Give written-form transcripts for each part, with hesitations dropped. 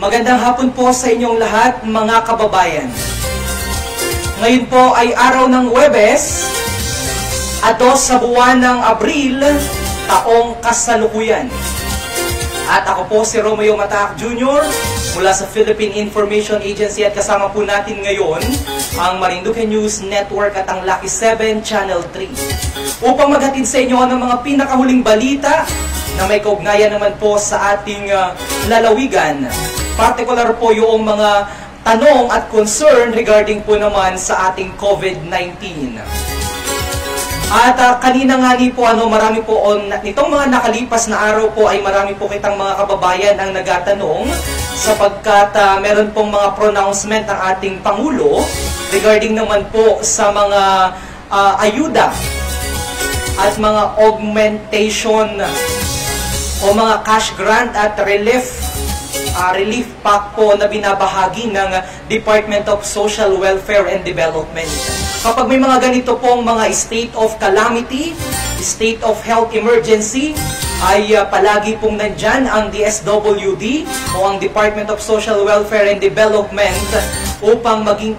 Magandang hapon po sa inyong lahat, mga kababayan. Ngayon po ay araw ng Huwebes, 2 sa buwan ng Abril, taong kasalukuyan. At ako po si Romeo Mataak Jr. mula sa Philippine Information Agency at kasama po natin ngayon ang Marinduque News Network at ang Lucky 7 Channel 3 upang maghatid sa inyo ng mga pinakahuling balita na may kaugnayan naman po sa ating lalawigan. Partikular po yung mga tanong at concern regarding po naman sa ating COVID-19. At kanina nga po, marami po nitong mga nakalipas na araw po ay marami po kitang mga kababayan ang nagatanong sapagkat meron pong mga pronouncement ang ating Pangulo regarding naman po sa mga ayuda at mga augmentation o mga cash grant at relief pack po na binabahagi ng Department of Social Welfare and Development. Kapag may mga ganito pong mga state of calamity, state of health emergency, ay palagi pong nandyan ang DSWD o ang Department of Social Welfare and Development upang maging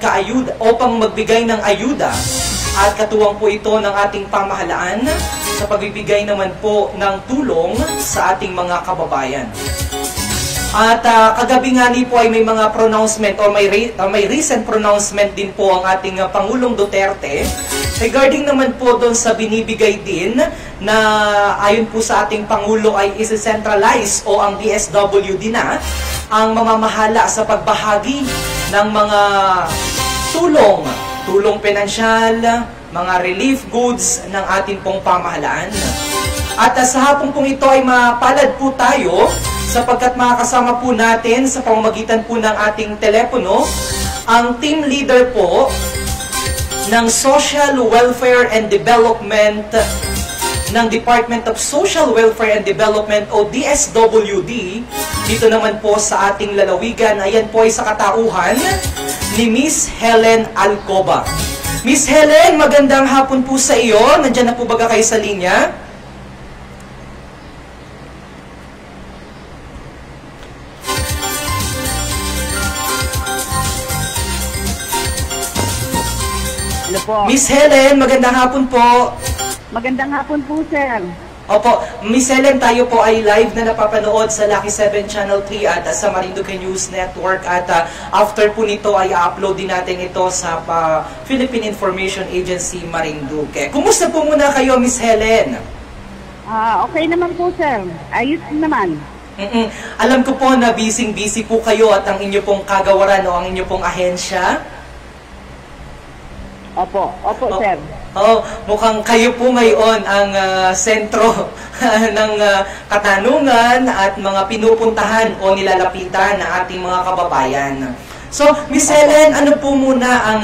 upang magbigay ng ayuda. At katuwang po ito ng ating pamahalaan sa pagbibigay naman po ng tulong sa ating mga kababayan. At kagabi nga po ay may mga pronouncement o may recent pronouncement din po ang ating Pangulong Duterte regarding naman po doon sa binibigay din na ayon po sa ating Pangulo ay isi-centralize o ang DSWD na ang mamamahala sa pagbahagi ng mga tulong pinansyal, mga relief goods ng ating pong pamahalaan. At sa hapong pong ito ay mapalad po tayo sapagkat makakasama po natin sa pamamagitan po ng ating telepono ang team leader po ng Social Welfare and Development ng Department of Social Welfare and Development o DSWD dito naman po sa ating lalawigan. Ayan po ay sa katauhan ni Miss Helen Alcoba. Miss Helen, magandang hapon po sa iyo. Nandiyan na po baga kayo sa linya? Po. Miss Helen, magandang hapon po. Magandang hapon po, sir. Opo, Miss Helen, tayo po ay live na napapanood sa Lucky 7 Channel 3 at sa Marinduque News Network at after po nito ay upload din natin ito sa Philippine Information Agency Marinduque. Kumusta po muna kayo, Miss Helen? Okay naman po, sir. Ayos naman. Alam ko po na busy-busy po kayo at ang inyo pong kagawaran o ang inyo pong ahensya. Opo, sir. Mukhang kayo po ngayon ang sentro ng katanungan at mga pinupuntahan o nilalapitan ng ating mga kababayan. So, Miss Helen, ano po muna ang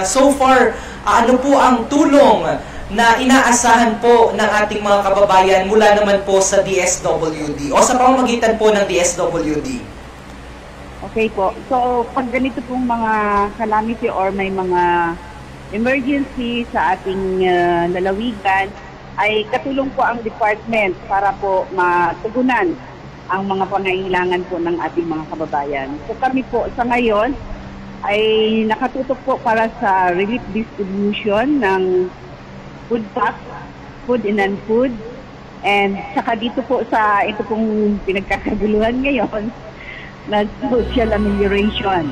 so far, ano po ang tulong na inaasahan po ng ating mga kababayan mula naman po sa DSWD o sa pamamagitan po ng DSWD? Okay po. So, pag ganito pong mga calamity or may mga emergency sa ating lalawigan, ay katulong po ang department para po matugunan ang mga pangailangan po ng ating mga kababayan. So kami po sa ngayon ay nakatutok po para sa relief distribution ng food pack, food and non-food, and saka dito po sa ito pong pinagkakaguluhan ngayon na social amelioration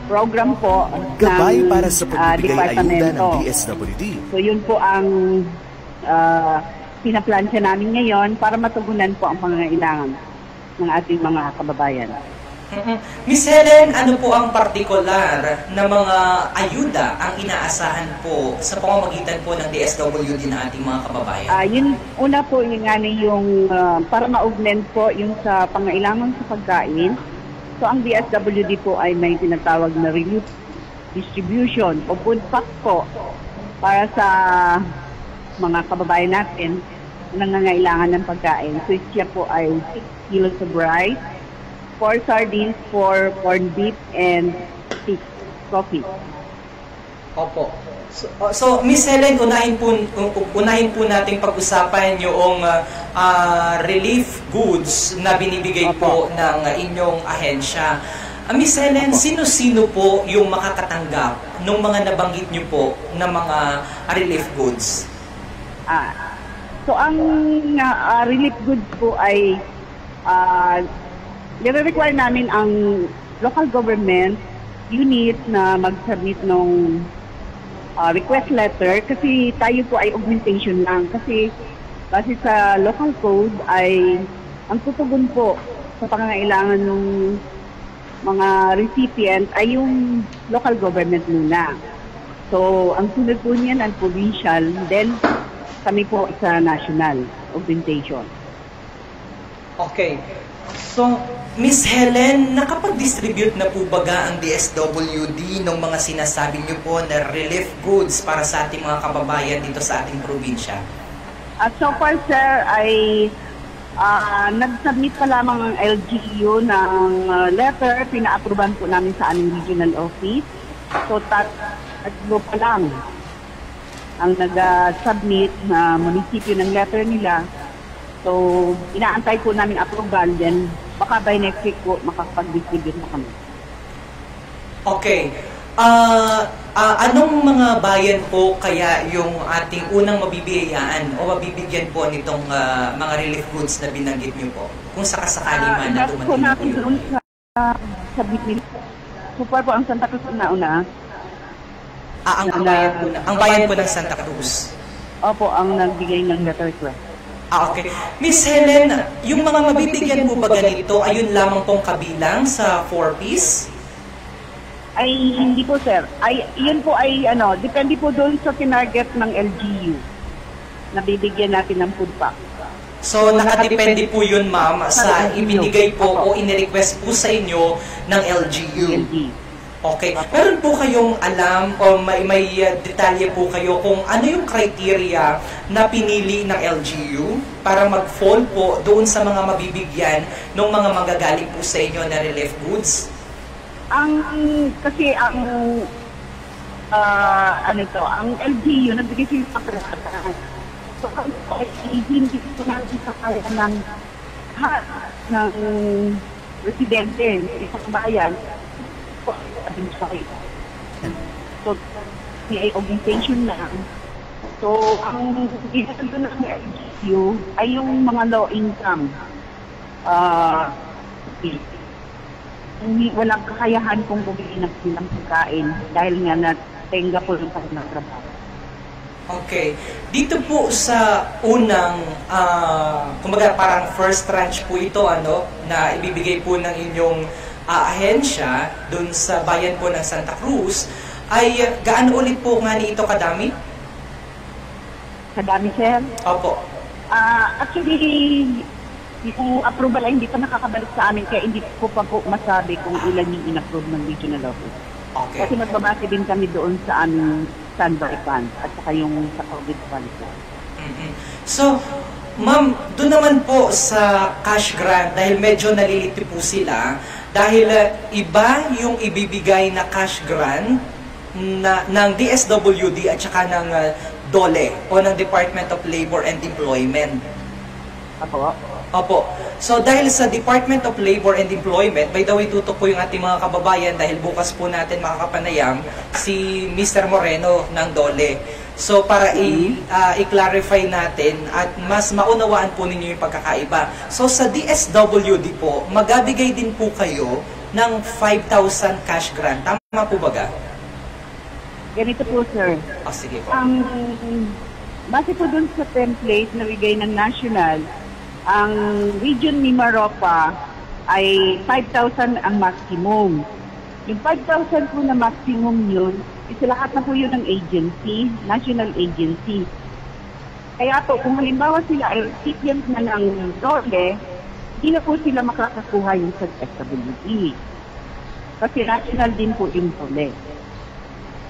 program po gabay ng para sa pagbibigay ayuda ng DSWD. So yun po ang pinaplansya namin ngayon para matugunan po ang pangangailangan ng ating mga kababayan. Miss Helen, ano po ang partikular na mga ayuda ang inaasahan po sa pamamagitan po ng DSWD ng ating mga kababayan? Yun, una po yung para ma-augment po yung sa pangailangan sa pagkain. So, ang DSWD po ay may tinatawag na relief distribution o food pack po para sa mga kababayan natin na nangangailangan ng pagkain. So, siya po ay 6 kilos of rice, 4 sardines, 4 corned beef, and 6 coffee. Opo. So Miss Helen, unahin po nating pag-usapan yung relief goods na binibigay po ng inyong ahensya. Miss Helen, sino-sino po yung makakatanggap ng mga nabanggit niyo po na mga relief goods? So ang relief goods po ay nire-require namin ang local government unit na mag-submit ng request letter kasi tayo po ay augmentation lang. Kasi base sa local code ay ang tutugon po sa pangangailangan ng mga recipient ay yung local government muna. So ang sunod po niyan ang provincial, then kami po sa national augmentation. Okay. So, Miss Helen, nakapag-distribute na po baga ang DSWD ng mga sinasabi niyo po na relief goods para sa ating mga kababayan dito sa ating probinsya? So far, sir, ay nag-submit pa lamang ang LGU ng letter. Pina-approvean po namin sa aming regional office. So, tatlo pa lang ang nag-submit na munisipyo ng letter nila. So, inaantay po namin approval, then baka by next week po makapag-distribute na kami. Okay. Anong mga bayan po kaya yung ating unang mabibigyan o mabibigyan po nitong mga relief goods na binanggit niyo po? Kung sakasakali man na dumating po yun. Sa Bitmil. Super po ang Santa Cruz na una. Ang bayan po ng Santa Cruz. Opo, ang nagbigay ng letter request. Okay. Miss Helen, yung mga mabibigyan po ba ganito, ayun lamang pong kabilang sa 4-piece? Ay, hindi po, sir. Ay, yun po ay, depende po doon sa tinarget ng LGU. Nabibigyan natin ng food pack. So, nakadepende po yun, ma'am, sa ibinigay po o inirequest po sa inyo ng LGU. Okay. Meron po kayong alam o may detalye po kayo kung ano yung criteria na pinili ng LGU para mag-fall po doon sa mga mabibigyan ng mga magagaling po sa inyo na relief goods? Ang LGU nagbigay sila sa presa. So, hindi ko natin sa kaya ng residente, isang bayan. So, may augmentation na. So, ang ginagawa ng LGU ay yung mga low income. Walang kakayahan kung bumili ng silang pagkain dahil nga natenga po yung kanilang trabaho. Okay. Dito po sa unang, kumbaga parang first tranche po ito, na ibibigay po ng inyong ahensya dun sa bayan po ng Santa Cruz, ay gaano ulit po nga ni ito kadami? Kadami, sir? Opo. Actually, yung approval ay hindi pa nakakabalik sa amin kaya hindi ko pa po masabi kung ilan yung in-approve ng regional office. Okay. Kasi magbabase din kami doon sa aming standby fund at saka yung sa COVID fund. So, ma'am, doon naman po sa cash grant, dahil medyo nalilito po sila, dahil iba yung ibibigay na cash grant ng DSWD at saka ng DOLE o ng Department of Labor and Employment. Opo. So dahil sa Department of Labor and Employment, by the way, tutok po yung ating mga kababayan dahil bukas po natin makakapanayam si Mr. Moreno ng DOLE. So para i-clarify natin at mas maunawaan po ninyo yung pagkakaiba. So sa DSWD po, magabigay din po kayo ng 5,000 cash grant. Tama po ba? Ganito po, sir. Sige po. Base po dun sa template na bigay ng national, ang region ni Maropa ay 5,000 ang maximum. Yung 5,000 po na maximum yun, lahat na po yun ng agency, national agency. Kaya po, kung halimbawa sila ay recipient na ng DOLE, hindi na po sila makakakuha yung sa DSWD. Kasi national din po yung DOLE.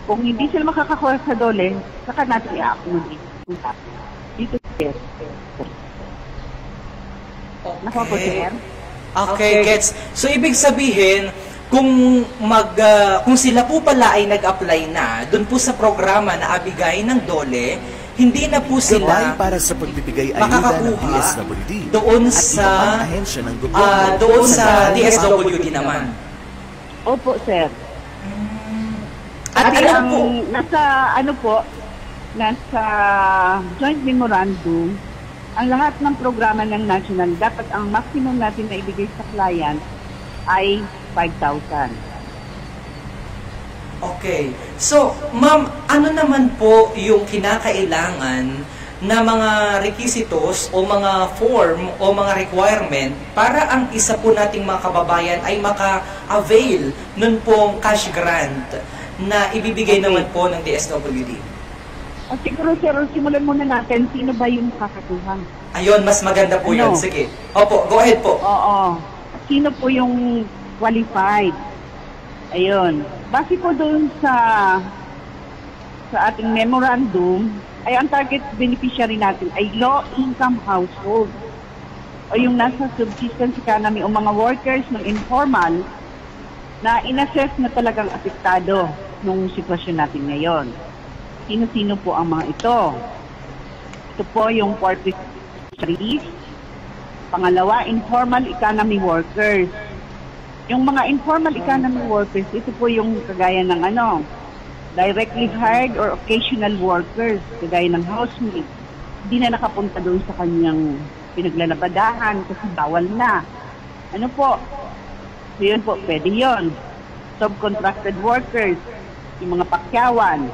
Kung hindi sila makakakuha sa DOLE, saka natin i-accommodate dito sir. Okay. Okay, gets. So ibig sabihin, kung sila po pala ay nag-apply na doon po sa programa na abigay ng DOLE, hindi na po sila Gabay para sa pagbibigay ayuda ng makakakuha DSWD doon at sa iba pang ahensya ng gobyerno doon sa DSWD naman. Opo, sir. At Kasi ano po? Nasa joint memorandum, ang lahat ng programa ng national, dapat ang maximum natin na ibigay sa client ay 5,000. Okay. So, ma'am, ano naman po yung kinakailangan na mga requisitos o mga form o mga requirement para ang isa po nating mga kababayan ay maka-avail nun pong cash grant na ibibigay naman po ng DSWD? Siguro, sir, simulan muna natin, sino ba yung kakatuhan? Ayun, mas maganda po yun. Sige. Opo, go ahead po. Oo. Sino po yung qualified? Ayun. Base po doon sa ating memorandum, ay ang target beneficiary natin ay low-income household o yung nasa subsistence economy o mga workers ng informal na inassess na talagang apektado nung sitwasyon natin ngayon. Sino-sino po ang mga ito? Ito po yung poor beneficiaries. Pangalawa, informal economy workers. Yung mga informal economy workers, ito po yung kagaya ng directly hired or occasional workers, kagaya ng housemaid. Hindi na nakapunta doon sa kanyang pinaglalabadahan kasi bawal na. Ano po? So yun po, pwede yun. Subcontracted workers, yung mga pakyawan,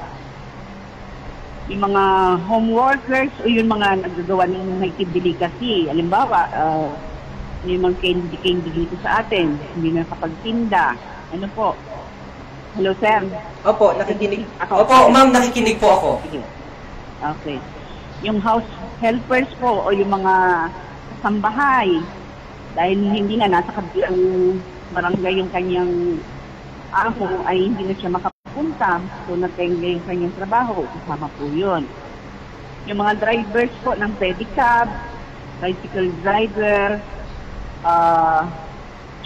yung mga home workers o yung mga naggagawa ng naitibili-kasi. Halimbawa, yung mga candy dito sa atin, hindi na nakapagtinda. Ano po? Hello, sir? Opo, nakikinig. Opo, ma'am, nakikinig po ako. Sige. Okay. Yung house helpers po o yung mga kasambahay, dahil hindi na nasa kabilang barangay yung kanyang amo, ay hindi na siya makapunta. So, natengga yung kanyang trabaho. Kasama po yun. Yung mga drivers po ng pedicab, bicycle driver,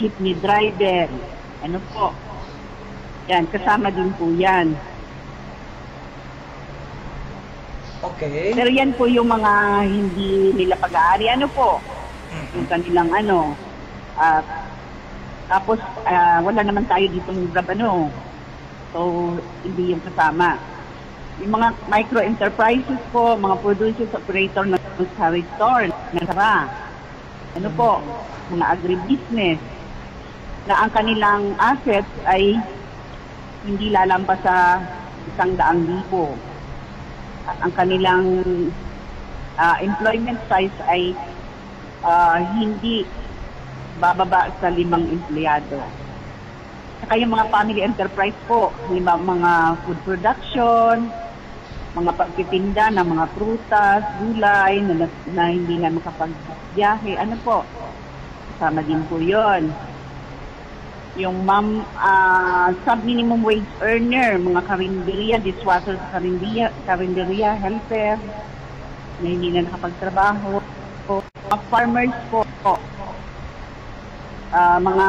jeepney driver, ano po. Yan, kasama din po yan. Okay. Pero yan po yung mga hindi nila pag-aari. Ano po? Yung kanilang tapos wala naman tayo dito ng grab So, hindi yung kasama. Yung mga micro-enterprises po, mga producers, operator ng grocery store, nasara. Ano po? Mga agribusiness na ang kanilang assets ay hindi lalampas sa 100,000. At ang kanilang employment size ay hindi bababa sa 5 empleyado. Saka yung mga family enterprise po, mga food production, mga pagtitinda ng mga prutas, gulay na hindi na makapagbiyahe. Ano po? Kasama din po yun. Yung sub-minimum wage earner, mga karinderya, dishwasher sa karinderya, helper, na hindi na nakapagtrabaho. Mga farmers po, mga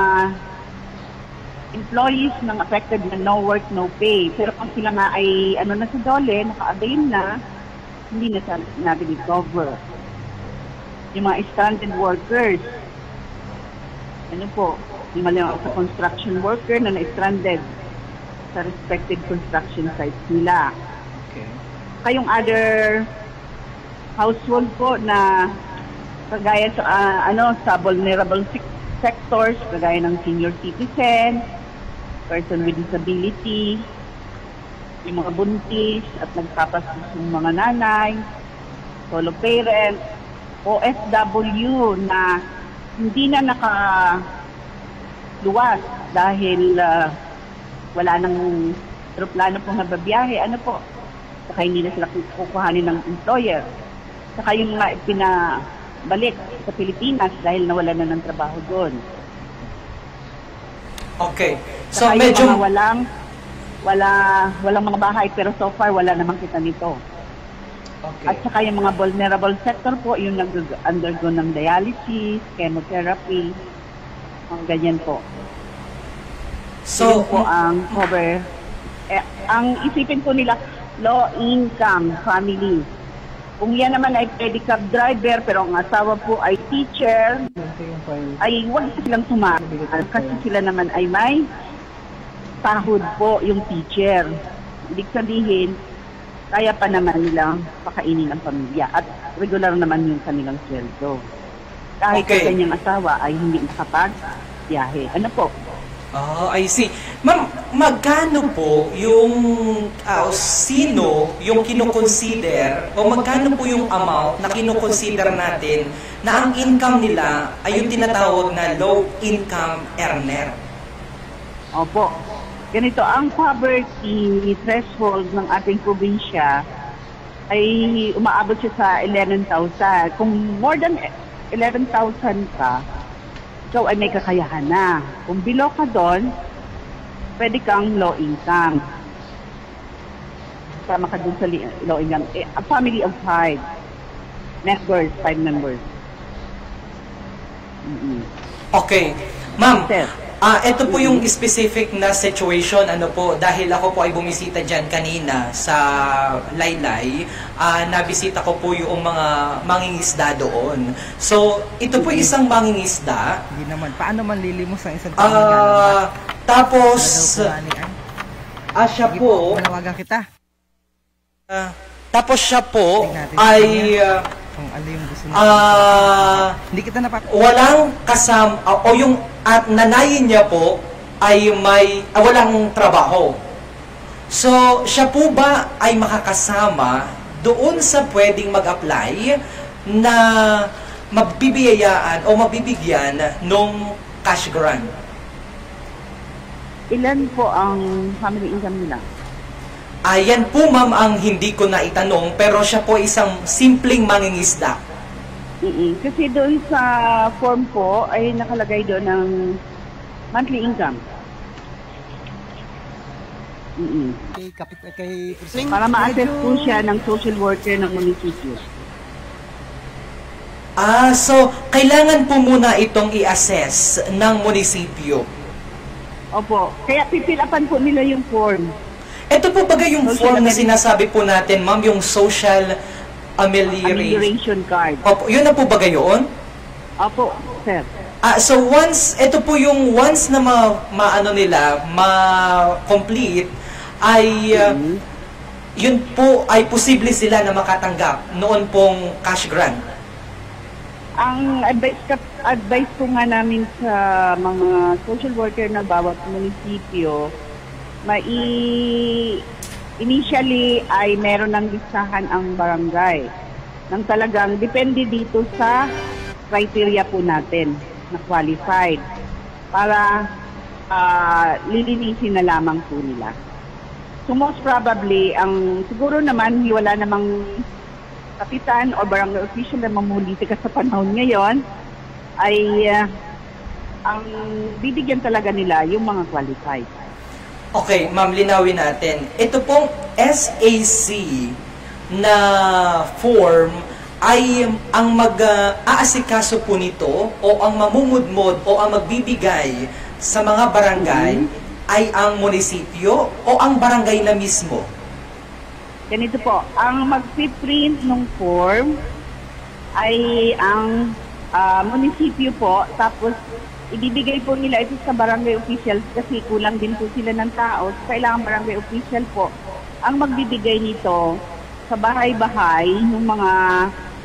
employees ng affected na no work, no pay. Pero kung sila nga ay na sa DOLE, naka-avail na, hindi na natin i-cover. Yung mga stranded workers, ano po, yung sa construction worker na na-stranded sa respective construction sites nila. Okay. Kayong other household po na kagaya sa vulnerable sectors, kagaya ng senior citizen, person with disability, yung mga buntis at nagpapasus ng mga nanay, solo parent, OFW na hindi na nakaluwas dahil wala nang aeroplano pong nababiyahe. Ano po? Saka hindi na sila kukuhanin ng employer. Saka yung mga pinabalik sa Pilipinas dahil nawala na ng trabaho doon. Okay. So saka medyo yung mga walang mga bahay pero so far wala namang kita nito. Okay. At saka yung mga vulnerable sector po, yung nag-undergo ng dialysis, chemotherapy, mga ganyan po. Yun po ang cover. Ang isipin po nila, low income family. Kung yan naman ay pedicab driver pero ang asawa po ay teacher, ay huwag silang sumama kasi sila naman ay may sahod po yung teacher. Ibig sabihin, kaya pa naman nilang pakainin ang pamilya at regular naman yung kanilang sweldo. Kahit sa kanyang asawa ay hindi makapag-biyahe. Ano po? Oh, I see. Ma'am, magkano po yung sino yung kinukonsider o magkano po yung amount na kinukonsider natin na ang income nila ay yung tinatawag na low income earner? Opo. Ganito, ang poverty threshold ng ating probinsya ay umaabot siya sa 11,000. Kung more than 11,000 ka, ikaw ay may kakayahan na. Kung below ka doon, pwede kang low income. Tama ka doon sa low income. A family of 5 members, 5 members. Okay. Ma'am, ito po yung specific na situation, dahil ako po ay bumisita dyan kanina sa Laylay, nabisita ko po yung mga mangingisda doon. So, ito po isang mangingisda. Hindi naman. Paano manlilimos ang isang tao? Tapos, siya po, manawagan kita. tapos siya po ay kung ano yung gusto mo. Hindi kita walang kasama o yung at nanayin niya po ay walang trabaho. So, siya po ba ay makakasama doon sa pwedeng mag-apply na mabibiyayaan o mabibigyan nung cash grant? Ilan po ang family income nila? Ayan po ma'am ang hindi ko naitanong, pero siya po isang simpleng mangingisda. Kasi doon sa form po ay nakalagay doon ng monthly income. Para ma-assess po siya ng social worker ng munisipyo. So kailangan po muna itong i-assess ng munisipyo. Opo, kaya pipilapan po nila yung form. Ito po bagay yung form na sinasabi po natin, ma'am, yung social amelioration card. Opo, yun na po bagay yun? Opo, sir. So ito po yung once na ma-complete, ay yun po ay posible sila na makatanggap noon pong cash grant. Ang advice ko nga namin sa mga social worker na bawat munisipyo, initially ay meron ng listahan ang barangay nang talagang depende dito sa criteria po natin na qualified para lilinisin na lamang po nila. So most probably, siguro naman wala namang kapitan o barangay official na mamulitika sa panahon ngayon ay ang bibigyan talaga nila yung mga qualified. Okay, ma'am, linawin natin. Ito pong SAC na form ay ang mag-aasikaso po nito o ang mamumudmod o ang magbibigay sa mga barangay ay ang munisipyo o ang barangay na mismo? Ganito po, ang mag-print ng form ay ang munisipyo po, tapos ibibigay po nila ito sa barangay officials kasi kulang din po sila ng tao. Kailangan barangay official po ang magbibigay nito sa bahay-bahay ng mga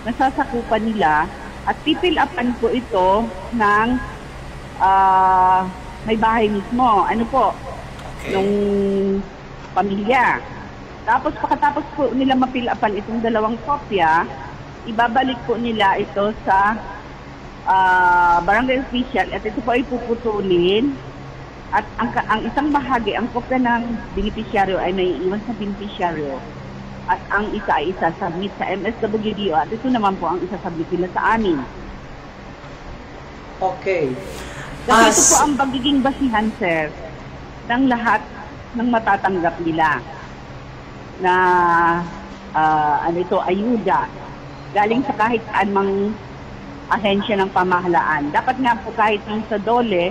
nasasakupan nila at pipil-upan po ito ng may bahay mismo. Ano po? Okay. Nung pamilya. Tapos pagkatapos po nila mapil-upan itong dalawang kopya, ibabalik po nila ito sa barangay official at ito po ay puputulin at ang isang bahagi, ang kopya ng beneficiaryo ay naiiwan sa beneficiaryo at ang isa ay isasubmit sa MSWDO at ito naman po ang isasubmit nila sa amin. Okay. Kasi ito po ang pagiging basihan, sir, ng lahat ng matatanggap nila na ayuda galing sa kahit anumang ahensya ng pamahalaan. Dapat nga po kahit yung sa DOLE,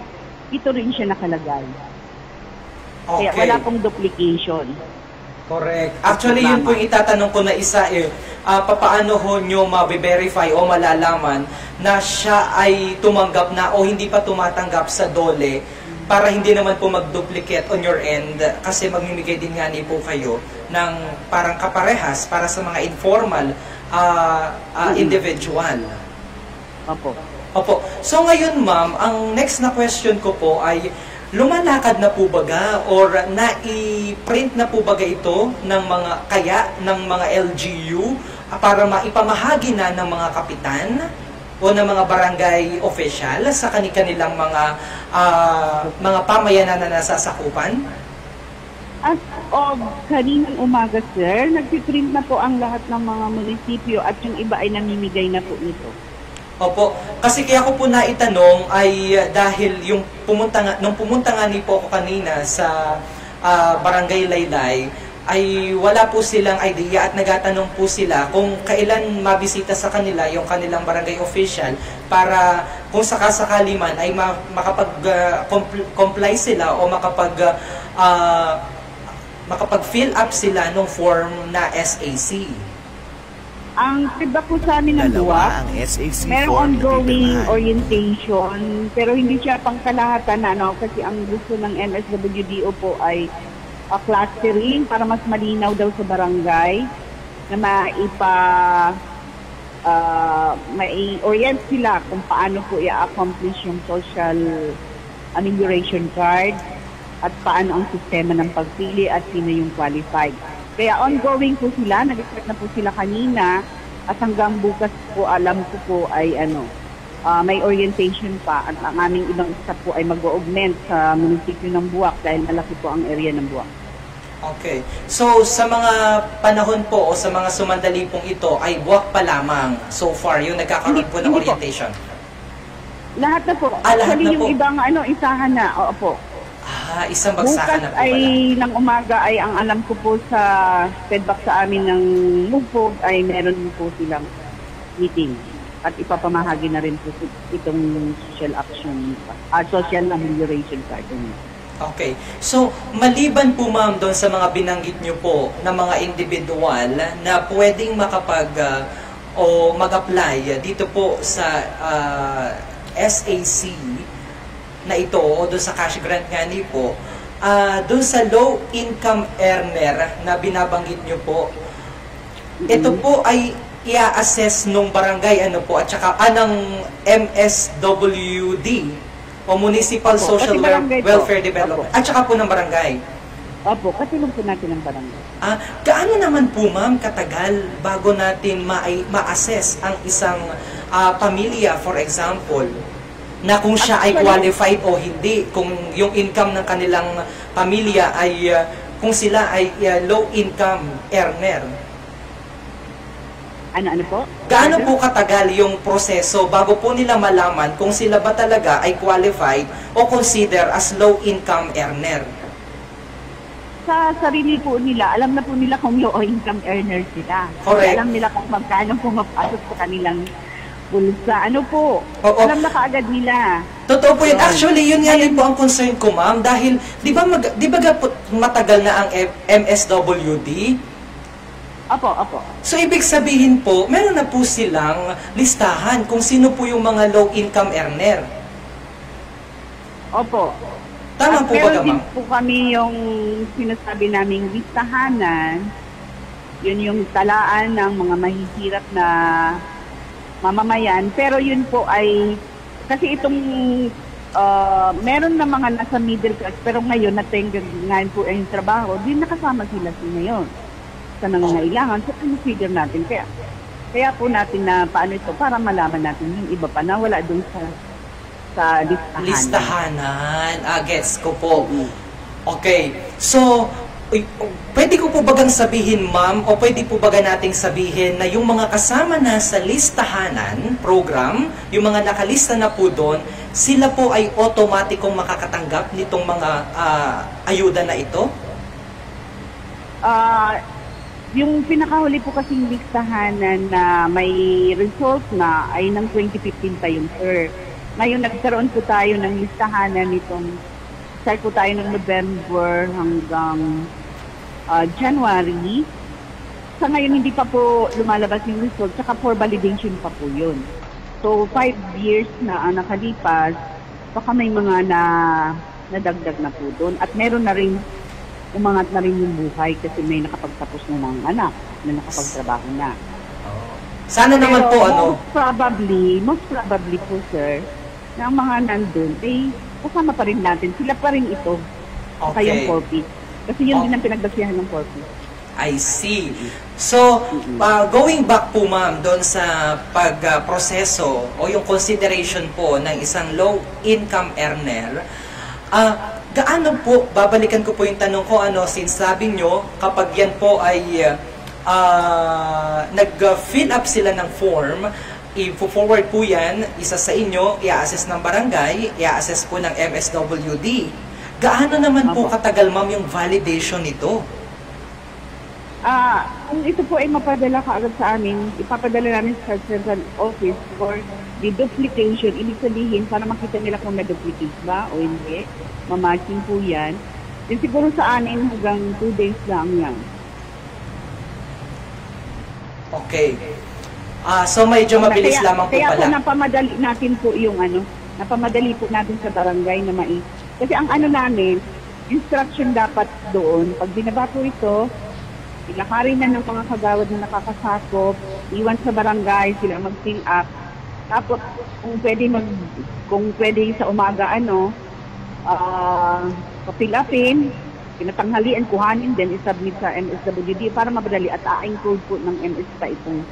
ito rin siya nakalagay. Kaya Okay. wala pong duplication. Correct. Actually, yun po yung itatanong ko na isa papaano ho nyo mabe-verify o malalaman na siya ay tumanggap na o hindi pa tumatanggap sa DOLE para hindi naman po mag-duplicate on your end kasi magmimigay din nga ni po kayo ng parang kaparehas para sa mga informal individual. Opo. Opo. So ngayon ma'am, ang next na question ko po ay lumalakad na po baga or nai-print na po baga ito ng mga ng mga LGU para maipamahagi na ng mga kapitan o ng mga barangay official sa kanilang mga pamayanan na nasasakupan? At kaninang umaga, sir, nagpiprint na po ang lahat ng mga munisipyo at yung iba ay namimigay na po nito. Opo, kasi kaya ko po naitanong ay dahil nung pumunta nga ni po ako kanina sa Barangay Laylay, ay wala po silang idea at nagatanong po sila kung kailan mabisita sa kanila yung kanilang barangay official para kung sakasakali man ay makapag-comply sila o makapag-fill up sila ng form na SAC. Ang feedback po sa amin ng buwak, ang SAC merong form na ongoing pipirmahan. orientation, pero hindi siya pangkalahatan kasi ang gusto ng MSWDO po ay clustering para mas malinaw daw sa barangay na mai-orient sila kung paano po i-accomplish yung social amelioration card at paano ang sistema ng pagpili at sino yung qualified. Kaya ongoing po sila, nag-start na po sila kanina at hanggang bukas po alam ko po ay may orientation pa at ang aming ibang staff po ay mag-augment sa munisipyo ng Buwak dahil malaki po ang area ng Buwak. Okay. So, sa mga panahon po o sa mga sumandali pong ito ay Buwak pa lamang so far yung nagkakaroon po ng Hindi po. orientation? Lahat na po. Lahat Actually, na yung po. ibang isahan na. Oo po. Isang Bukas bagsakan na po ay pala. ng umaga ay ang alam ko po sa feedback sa amin ng MUFOG ay meron po silang meeting at ipapamahagi na rin po itong social action, social amelioration card. Okay. So, maliban po ma'am doon sa mga binanggit nyo po na mga individual na pwedeng o mag-apply dito po sa SAC na ito o doon sa cash grant nga ni po, doon sa low income earner na binabanggit nyo po, ito po ay i-assess nung barangay at saka ng MSWD o Municipal Opo, Social kasi barangay po. Welfare Development Opo. at saka po ng barangay. Opo, katulong po natin ang barangay. Gaano naman po ma'am katagal bago natin ma-assess ang isang pamilya, for example, na kung siya ay qualified o hindi, kung yung income ng kanilang pamilya ay kung sila ay low income earner? Ano po? Gaano po katagal yung proseso bago po nila malaman kung sila ba talaga ay qualified o consider as low income earner? Sa sarili po nila, alam na po nila kung low income earner sila. Correct. Alam nila kung magkano pumapasok sa kanilang bulsa. Ano po? Oo. Alam na kaagad nila. Totoo po yun. Actually, yun nga din po ang concern ko, ma'am. Dahil, di ba matagal na ang MSWD? Opo. So, ibig sabihin po, meron na po silang listahan kung sino po yung mga low-income earner. Opo. Tama At po ba, meron din ma'am? po kami yung sinasabi naming listahanan. Yun yung talaan ng mga mahihirap na mamamayan. Pero yun po ay, kasi itong meron na mga nasa middle class, pero ngayon natenggan po ang trabaho, din nakasama sila ngayon sa nangangailangan. So, consider natin. Kaya po natin na paano ito, para malaman natin yung iba pa na wala dun sa Listahanan. Gets ko po. Okay. So, pwede ko po bagang sabihin, ma'am, o pwede po baga nating sabihin na yung mga kasama na sa listahanan program, yung mga nakalista na po doon, sila po ay automatikong makakatanggap nitong mga ayuda na ito? Yung pinakahuli po kasing listahanan na may result na ay ng 2015 pa yun, sir. Ngayon nagkaroon po tayo ng listahanan nitong Nag-start po tayo ng November hanggang January. Sa ngayon, hindi pa po lumalabas yung result, saka for validation pa po yun. So, 5 years na ang nakalipas, baka may mga nadagdag na po doon. At meron na rin, umangat na rin yung buhay kasi may nakapagtapos na ng anak, may nakapagtrabaho na. Sana naman po, Most probably po, sir, na ang mga nandun, kasama pa rin natin. Sila pa rin ito. Saka yung 4P. Kasi yun din ang pinagbasihan ng 4P. I see. So, going back po ma'am doon sa pagproseso o yung consideration po ng isang low-income earner, gaano po, babalikan ko po yung tanong ko, since sabi nyo, kapag yan po ay nag-fill up sila ng form, i-forward po yan, isa sa inyo, i-assess ng barangay, i-assess po ng MSWD. Gaano naman po katagal ma'am yung validation nito? Kung ito po ay mapadala kaagad sa amin, ipapadala namin sa central office for the duplication. Ibig sabihin, para makita nila kung na-duplicate ba o hindi. Mamatching po yan. Then siguro sa amin hanggang 2 days lang yan. Okay. So medyo mabilis lamang po pala. Kaya po napamadali natin po yung napamadali po natin sa barangay na Kasi ang namin, instruction dapat doon, pag binaba po ito, ilakarin na ng mga kagawad na nakakasakop, iwan sa barangay, sila mag-fill up. Tapos, kung pwede sa umaga, pa-fill upin, pinatanghalian, kuhanin din, isubmit sa MSWD para madali at a-include po ng MS pa itong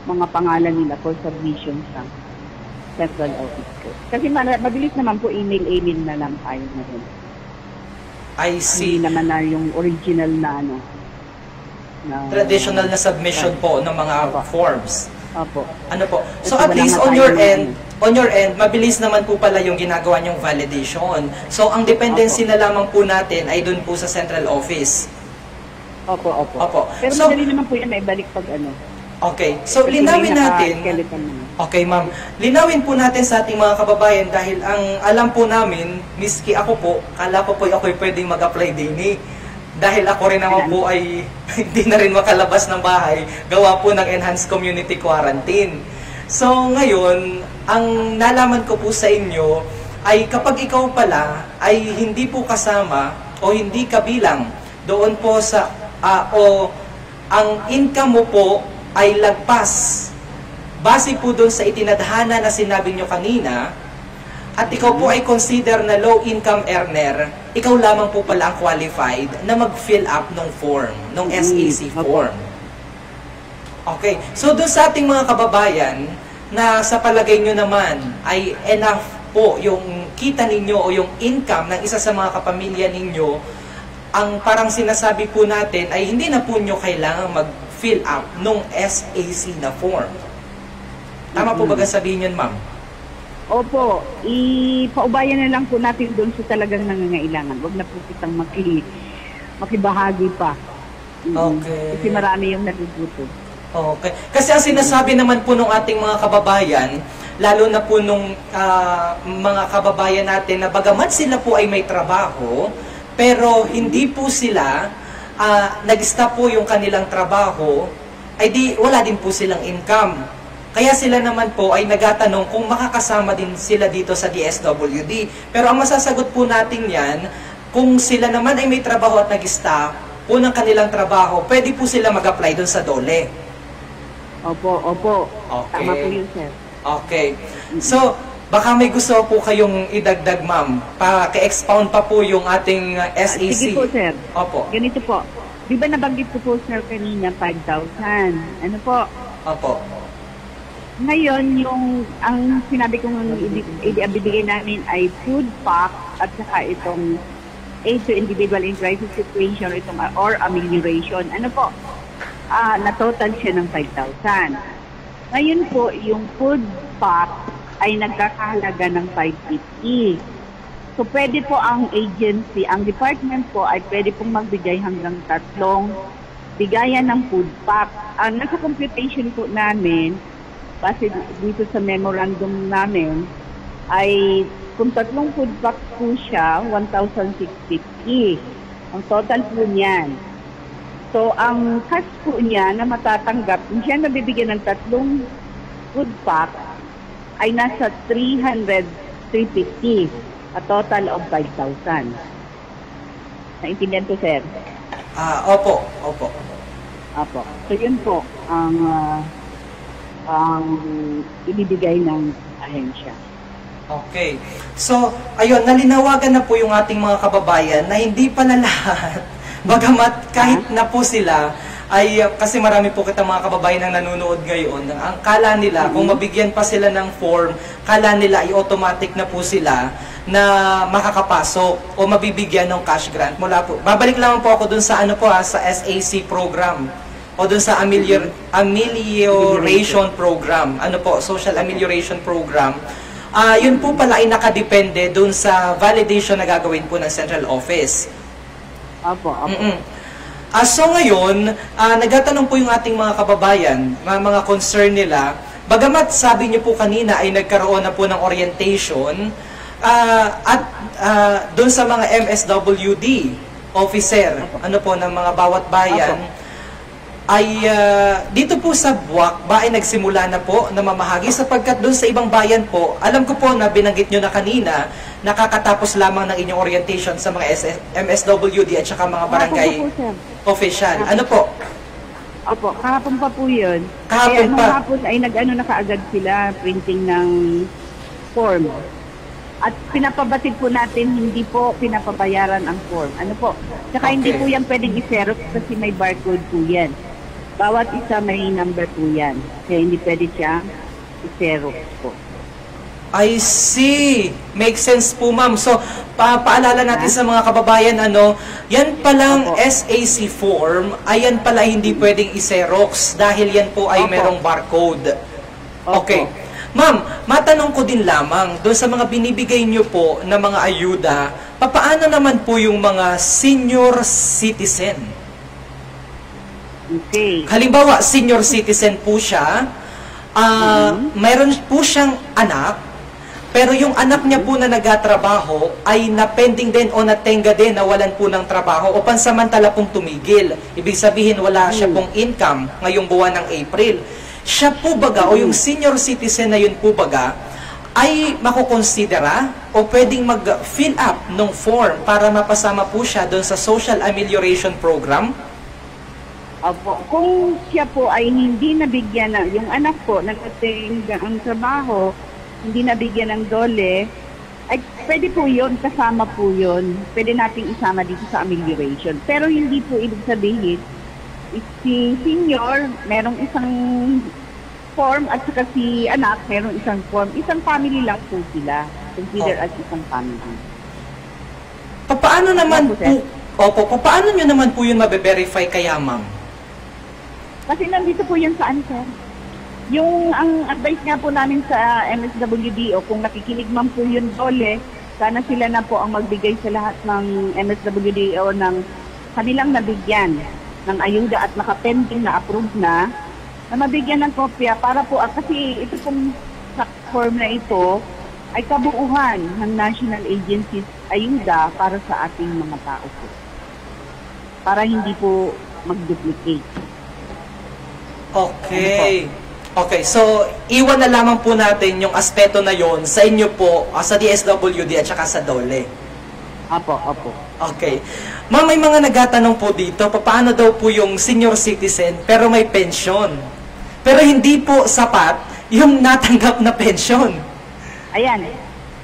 mga pangalan nila for submission sa central office ko. Kasi mabilis naman po, email na lang tayo ngayon. I see. Hindi naman na yung original na traditional na submission po ng mga forms. Opo. So at least on your end, mabilis naman po pala yung ginagawa niyong validation. So ang dependency na lamang po natin ay dun po sa central office. Opo. Pero so, madali naman po yan na ibalik pag Okay. So linawin natin. Okay, ma'am. Linawin po natin sa ating mga kababayan dahil ang alam po namin, miski ako po, kala ko po ako'y pwedeng mag-apply din dahil ako rin naman po ay hindi na rin makalabas ng bahay, gawa po ng enhanced community quarantine. So ngayon, ang nalaman ko po sa inyo ay kapag ikaw pala ay hindi po kasama o hindi kabilang doon po sa o ang income mo po ay lagpas base po doon sa itinadhana na sinabi nyo kanina, at ikaw po ay consider na low-income earner, ikaw lamang po pala ang qualified na mag-fill up ng form, ng SAC form. Okay. So, doon sa ating mga kababayan, na sa palagay nyo naman ay enough po yung kita ninyo o yung income ng isa sa mga kapamilya ninyo, ang parang sinasabi po natin ay hindi na po nyo kailangan mag-fill up ng SAC na form. Tama po ba sabihin yun, ma'am? Opo, ipaubayan na lang po natin doon sa talagang nangangailangan. Huwag na po kitang makibahagi pa. Okay. Kasi marami yung nagugutom. Okay. Kasi ang sinasabi naman po ng ating mga kababayan, lalo na po nung mga kababayan natin na bagamat sila po ay may trabaho, pero hindi po sila nag-stop po yung kanilang trabaho, ay wala din po silang income. Kaya sila naman po ay nagatanong kung makakasama din sila dito sa DSWD. Pero ang masasagot po natin yan, kung sila naman ay may trabaho at nag-stop po ng kanilang trabaho, pwede po sila mag-apply doon sa DOLE. Opo. Okay. Tama po yun, sir. Okay. So, baka may gusto po kayong idagdag, ma'am. Pa-expound pa po yung ating SAC. Sige po, sir. Opo. Ganito po. Di ba nabanggit ko po, sir, kanina 5,000? Ano po? Opo. Ngayon, ang sinabi kong ibibigay namin ay food pack at saka itong aid to individual in crisis situation or amelioration. Ano po? Na-total siya ng 5,000. Ngayon po, yung food pack ay nagkakahalaga ng 550. So, pwede po ang agency, ang department po ay pwede pong magbigay hanggang 3 bigayan ng food pack. Ang nasa computation po namin, base dito sa memorandum namin, ay Kung 3 food packs po siya, 1,650. Ang total po niyan. So, ang cash po niya na matatanggap, kung siya nabibigyan ng 3 food pack, ay nasa 350. A total of 5,000. Naintindihan po, sir? Opo. Apo. So, yun po ang ibibigay ng ahensya. Okay. So, ayun, nalinawagan na po yung ating mga kababayan na hindi pala lahat, bagamat kahit na po sila, ay kasi marami po kitang mga kababayan ang nanonood ngayon, ang kala nila, kung mabigyan pa sila ng form, kala nila ay automatic na po sila na makakapasok o mabibigyan ng cash grant mula po. Babalik lang po ako dun sa sa SAC program o dun sa amelioration program. Social amelioration program. Yun po pala ay nakadepende dun sa validation na gagawin po ng central office. Apo. So ngayon, nagtatanong po yung ating mga kababayan, mga concern nila, bagamat sabi niyo po kanina ay nagkaroon na po ng orientation, at doon sa mga MSWD officer, ng mga bawat bayan, ay dito po sa Buwak ba ay nagsimula na po na mamahagi, sapagkat doon sa ibang bayan po, alam ko po na binanggit nyo na kanina, nakakatapos lamang ng inyong orientation sa mga MSWD at saka mga barangay official. Ano po? Opo, kahapon pa po yun. Kahapon pa? Kahapon ay na kaagad sila, printing ng form. At pinapabatid po natin, hindi po pinapabayaran ang form. Tsaka hindi po yan pwedeng i-xerox kasi may barcode po yan. Bawat isa may number po yan. Kaya hindi pwede siya i-xerox po. I see. Makes sense po, ma'am. So, paalala natin sa mga kababayan, yan palang SAC form, ayan pala hindi pwedeng i-xerox dahil yan po ay merong barcode. Okay. Ma'am, matanong ko din lamang, doon sa mga binibigay nyo po na mga ayuda, papaano naman po yung mga senior citizen? Okay. Halimbawa, senior citizen po siya, mayroon po siyang anak, pero yung anak niya po na nagatrabaho ay napending din o natenga din, nawalan po ng trabaho o pansamantala pong tumigil. Ibig sabihin wala siya pong income ngayong buwan ng April. Siya po baga o yung senior citizen na yun po baga ay makukonsidera o pwedeng mag-fill up ng form para mapasama po siya doon sa social amelioration program? Opo. Kung siya po ay hindi nabigyan na, yung anak po nagtatinga ang trabaho, hindi nabigyan ng dole, ay pwede po yun, kasama po yun. Pwede nating isama dito sa amelioration. Pero hindi po ibig sabihin, si senior, merong isang form at saka si anak, merong isang form. Isang family lang po sila. Consider as isang family. Paano naman paano nyo naman po yun mabe-verify kaya, ma'am? Kasi nandito po yan sa answer. Ang advice nga po namin sa MSWD o kung nakikinig man po yun dole, sana sila na po ang magbigay sa lahat ng MSWD o ng kanilang nabigyan ng ayuda at nakapending na approved na mabigyan ng kopya para po, kasi ito pong form na ito ay kabuuhan ng National Agency's ayuda para sa ating mga tao po. Para hindi po mag-duplicate. Okay. Okay, so iwan na lamang po natin yung aspeto na yon sa inyo po, sa DSWD at saka sa DOLE. Opo. Okay. Ma'am, may mga nagtatanong po dito, paano daw po yung senior citizen pero may pensyon? Pero hindi po sapat yung natanggap na pensyon. Ayan.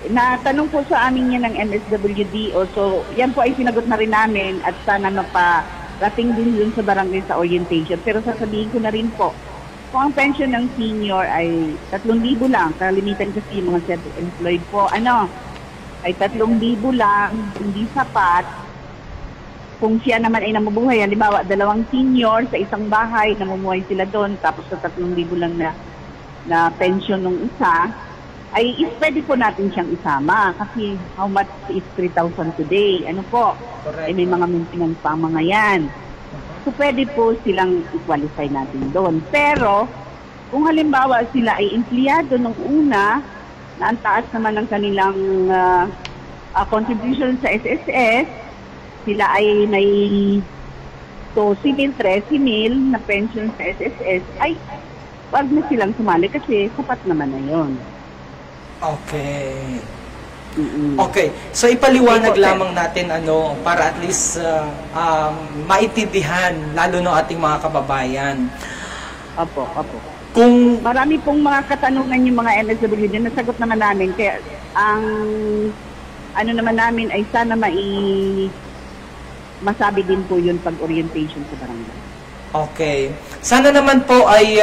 Natanong po sa amin yan ng MSWD. So, yan po ay sinagot na rin namin at sana maparating din dun sa barangay sa orientation. Pero sasabihin ko na rin po, kung ang pension ng senior ay 3,000 lang, kalimitan kasi yung mga self-employed po, ay 3,000 lang, hindi sapat. Kung siya naman ay namubuhay, halimbawa 2 senior sa isang bahay, namumuhay sila doon, tapos sa 3,000 lang na pension ng isa, ay pwede po natin siyang isama. Kasi how much is 3,000 today? Correct. Ay may mga maintenance pa mga yan. So, pwede po silang i-qualify natin doon. Pero, kung halimbawa sila ay empleyado nung una, na ang taas naman ng kanilang contribution sa SSS. Sila ay may 12,000, 13,000 na pension sa SSS, ay wag na silang sumali kasi sapat naman na yon. Okay. Okay. So ipaliwanag lamang natin para at least maintindihan lalo ng ating mga kababayan. Opo. Kung Marami pong mga katanungan yung mga MSWD, nasagot naman namin. Kaya ang naman namin ay sana masabi din po yun pag-orientation sa barangay. okay. Sana naman po ay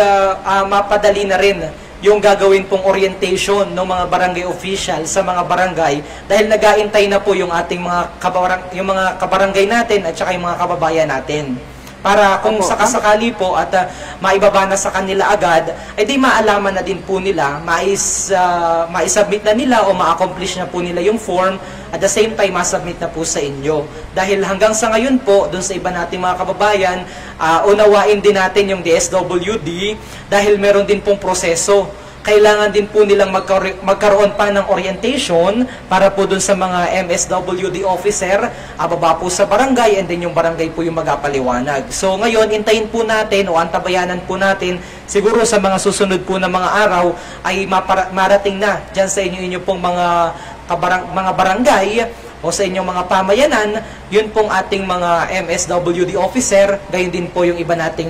mapadali na rin yung gagawin pong orientation ng mga barangay official sa mga barangay dahil nag-aantay na po yung ating mga kabarangay natin at saka yung mga kababayan natin. Para kung sakasakali po at maibaba na sa kanila agad, ay di maalaman na din po nila, maisubmit na nila o ma-accomplish na po nila yung form at the same time masubmit na po sa inyo. Dahil hanggang sa ngayon po, dun sa iba nating mga kababayan, unawain din natin yung DSWD dahil meron din pong proseso. Kailangan din po nilang magkaroon pa ng orientation para po dun sa mga MSWD officer, baba po sa barangay, and then yung barangay po yung magapaliwanag. So ngayon, intayin po natin o antabayanan po natin, siguro sa mga susunod po na mga araw ay marating na dyan sa inyo pong mga barangay o sa inyong mga pamayanan, yun pong ating mga MSWD officer, gayon din po yung iba nating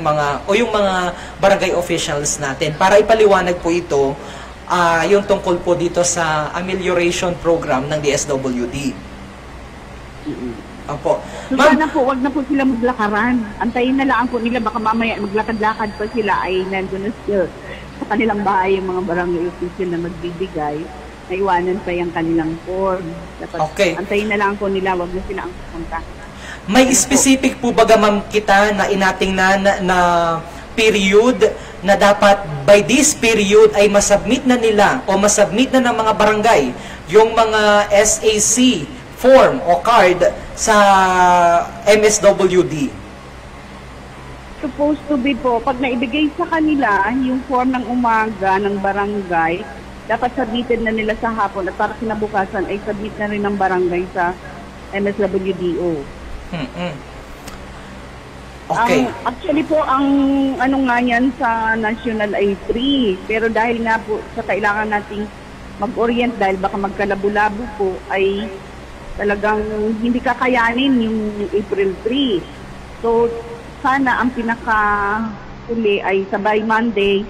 yung mga barangay officials natin. Para ipaliwanag po ito, yung tungkol po dito sa amelioration program ng DSWD. Opo. So sana po, wag na po sila maglakaran. Antayin na lang po nila, baka mamaya maglakad-lakad pa sila ay nandun na sa kanilang bahay yung mga barangay official na magbibigay. Naiwanan pa yung kanilang form. Dapat antayin na lang po nila, wag na sila ang pupunta. May specific po baga ma'am kita na inatingnan na period na dapat by this period ay masubmit na nila o masubmit na ng mga barangay yung mga SAC form o card sa MSWD? Supposed to be po, pag naibigay sa kanila yung form ng umaga ng barangay, dapat submitted na nila sa hapon at para kinabukasan ay submit na rin ng barangay sa MSWDO. Okay. Actually po, ang nga yan sa national ay free. Pero dahil nga po sa kailangan nating mag-orient dahil baka magkalabo-labo po ay talagang hindi kakayanin yung April 3. So, sana ang pinaka-huli ay sabay Monday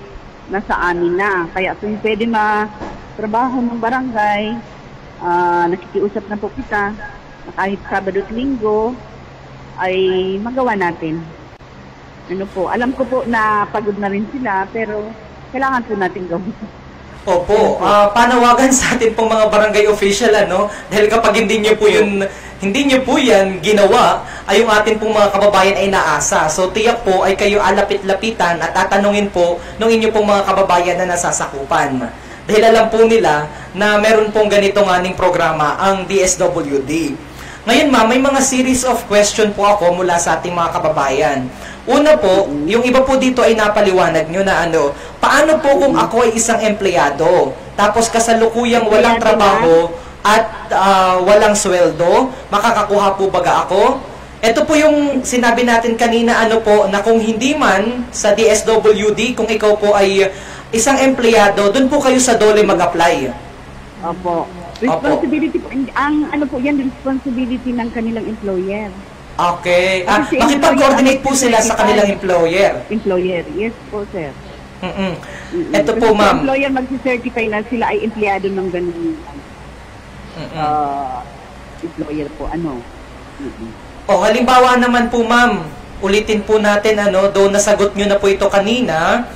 nasa amin na. Kaya kung pwede matrabaho ng barangay, nakikiusap na po kita na kahit Sabado at Linggo ay magawa natin. Alam ko po na pagod na rin sila pero kailangan po natin gawin. Opo, panawagan sa atin pong mga barangay official, dahil kapag hindi nyo po yan ginawa, ay yung atin pong mga kababayan ay naasa. So, tiyak po ay kayo alapit-lapitan at tatanungin po ng inyo pong mga kababayan na nasasakupan. Dahil alam po nila na meron pong ganitong aning programa, ang DSWD. Ngayon may mga series of question po ako mula sa ating mga kababayan. Una po, yung iba po dito ay napaliwanag nyo na paano po kung ako ay isang empleyado, tapos kasalukuyang walang trabaho at walang sweldo, makakakuha po baga ako? Ito po yung sinabi natin kanina na kung hindi man sa DSWD, kung ikaw po ay isang empleyado, dun po kayo sa DOLE mag-apply. Opo. Responsibility po, yan, responsibility ng kanilang employer. Okay. Makipag-coordinate po sila sa kanilang employer. Employer, yes po, sir. Ito po, ma'am. Employer magsi-certify na sila ay empleyado ng ganun. Employer po, halimbawa naman po, ma'am, ulitin po natin, though nasagot nyo na po ito kanina,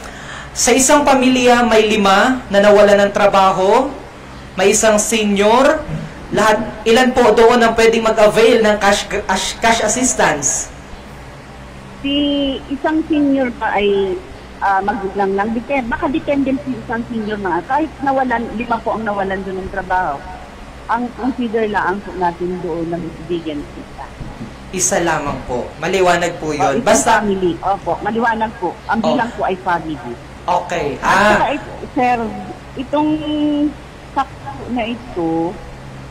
sa isang pamilya may 5 na nawalan ng trabaho, may isang senior, ilan po doon ang pwedeng mag-avail ng cash assistance? Si isang senior pa ay magbilang lang. Baka dependent si isang senior na. Kahit nawalan, 5 po ang nawalan doon ng trabaho. Ang consider lang po natin doon na bigyan kita. Isa lamang po. Maliwanag po yun. Basta family. Opo, maliwanag po. Ang bilang po ay family. Okay. Sir, itong po na ito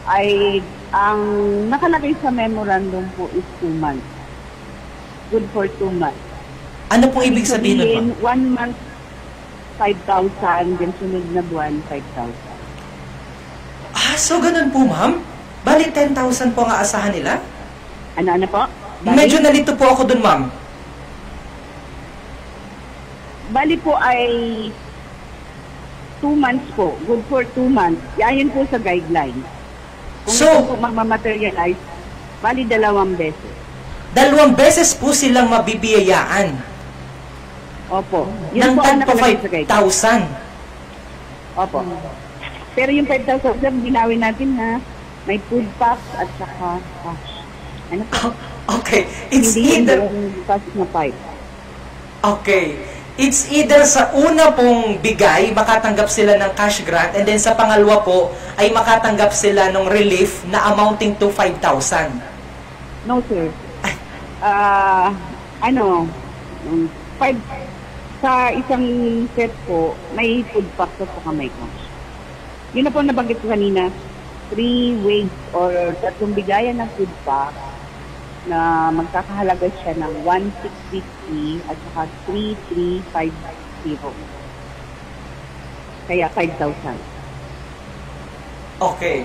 ay ang nakalagay sa memorandum po is 2 months. Good for 2 months. Ano pong ibig sabihin nun, ma'am? 1 month, 5,000, then sunod na buwan, 5,000. So ganun po, ma'am? Bali, 10,000 po ang aasahan nila? Ano po? Medyo nalito po ako dun, ma'am. Bali po ay 2 months po. Good for 2 months. Yan po sa guideline. Kung So, ito po magmamaterialize, bali 2 beses. 2 beses po silang mabibiyayaan Opo. ng po ang tag po nakalagay sa guideline. 5,000. Opo. Pero yung 5,000, sir, ginawin natin na may food packs at saka cash. Ano po? Okay. It's Hindi either... yung cash na 5. Okay. It's either sa una pong bigay, makatanggap sila ng cash grant, and then sa pangalawa po, ay makatanggap sila ng relief na amounting to 5,000. No, sir. Sa isang set po, may food packs at saka may cash. Yun na po nabanggit ko kanina, 3 ways or 3 bigayan ng food pack na magkakahalaga siya ng 1,650 at saka 3,350. Kaya 5,000. Okay.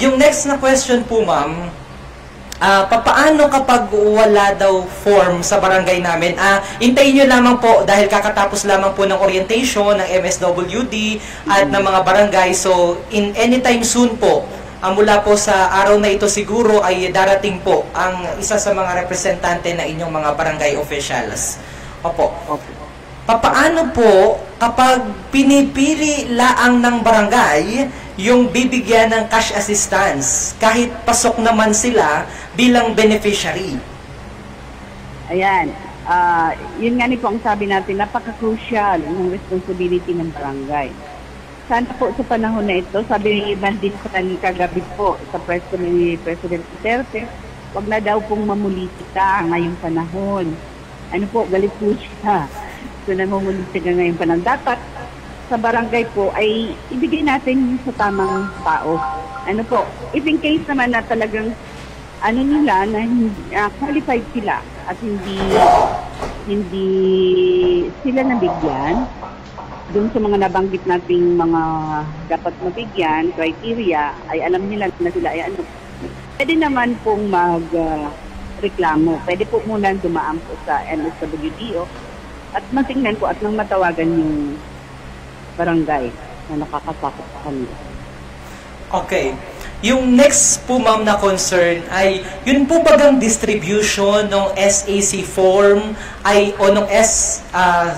Yung next na question po, ma'am, papaano kapag wala daw form sa barangay namin? Hintayin nyo lamang po dahil kakatapos lamang po ng orientation ng MSWD at ng mga barangay. So, in anytime soon po, mula po sa araw na ito siguro ay darating po ang isa sa mga representante na inyong mga barangay officials. Opo. Papaano po kapag pinipili laang ng barangay yung bibigyan ng cash assistance kahit pasok naman sila bilang beneficiary? Ayan. Yun nga po ang sabi natin, napaka-crucial ng responsibility ng barangay. Sana po sa panahon na ito, sabi ni Ivan din sa kagabi po sa press ni President Duterte, wag na daw pong mamulitika ngayong panahon. Ano po, galit po siya. So namumulitika ngayong panahon. Dapat sa barangay po ay ibigay natin sa tamang tao. Ano po, if in case naman na talagang nila na qualified sila at hindi sila nabigyan doon sa mga nabanggit nating mga dapat mabigyan, criteria, ay alam nila na sila ay pwede naman pong mag-reklamo. Pwede po muna dumaan po sa MSWDO at matingnan po at nang matawagan yung barangay na nakakasakot sa kanila. Okay. Yung next po, ma'am, na concern ay yun po bagang distribution ng SAC form o ng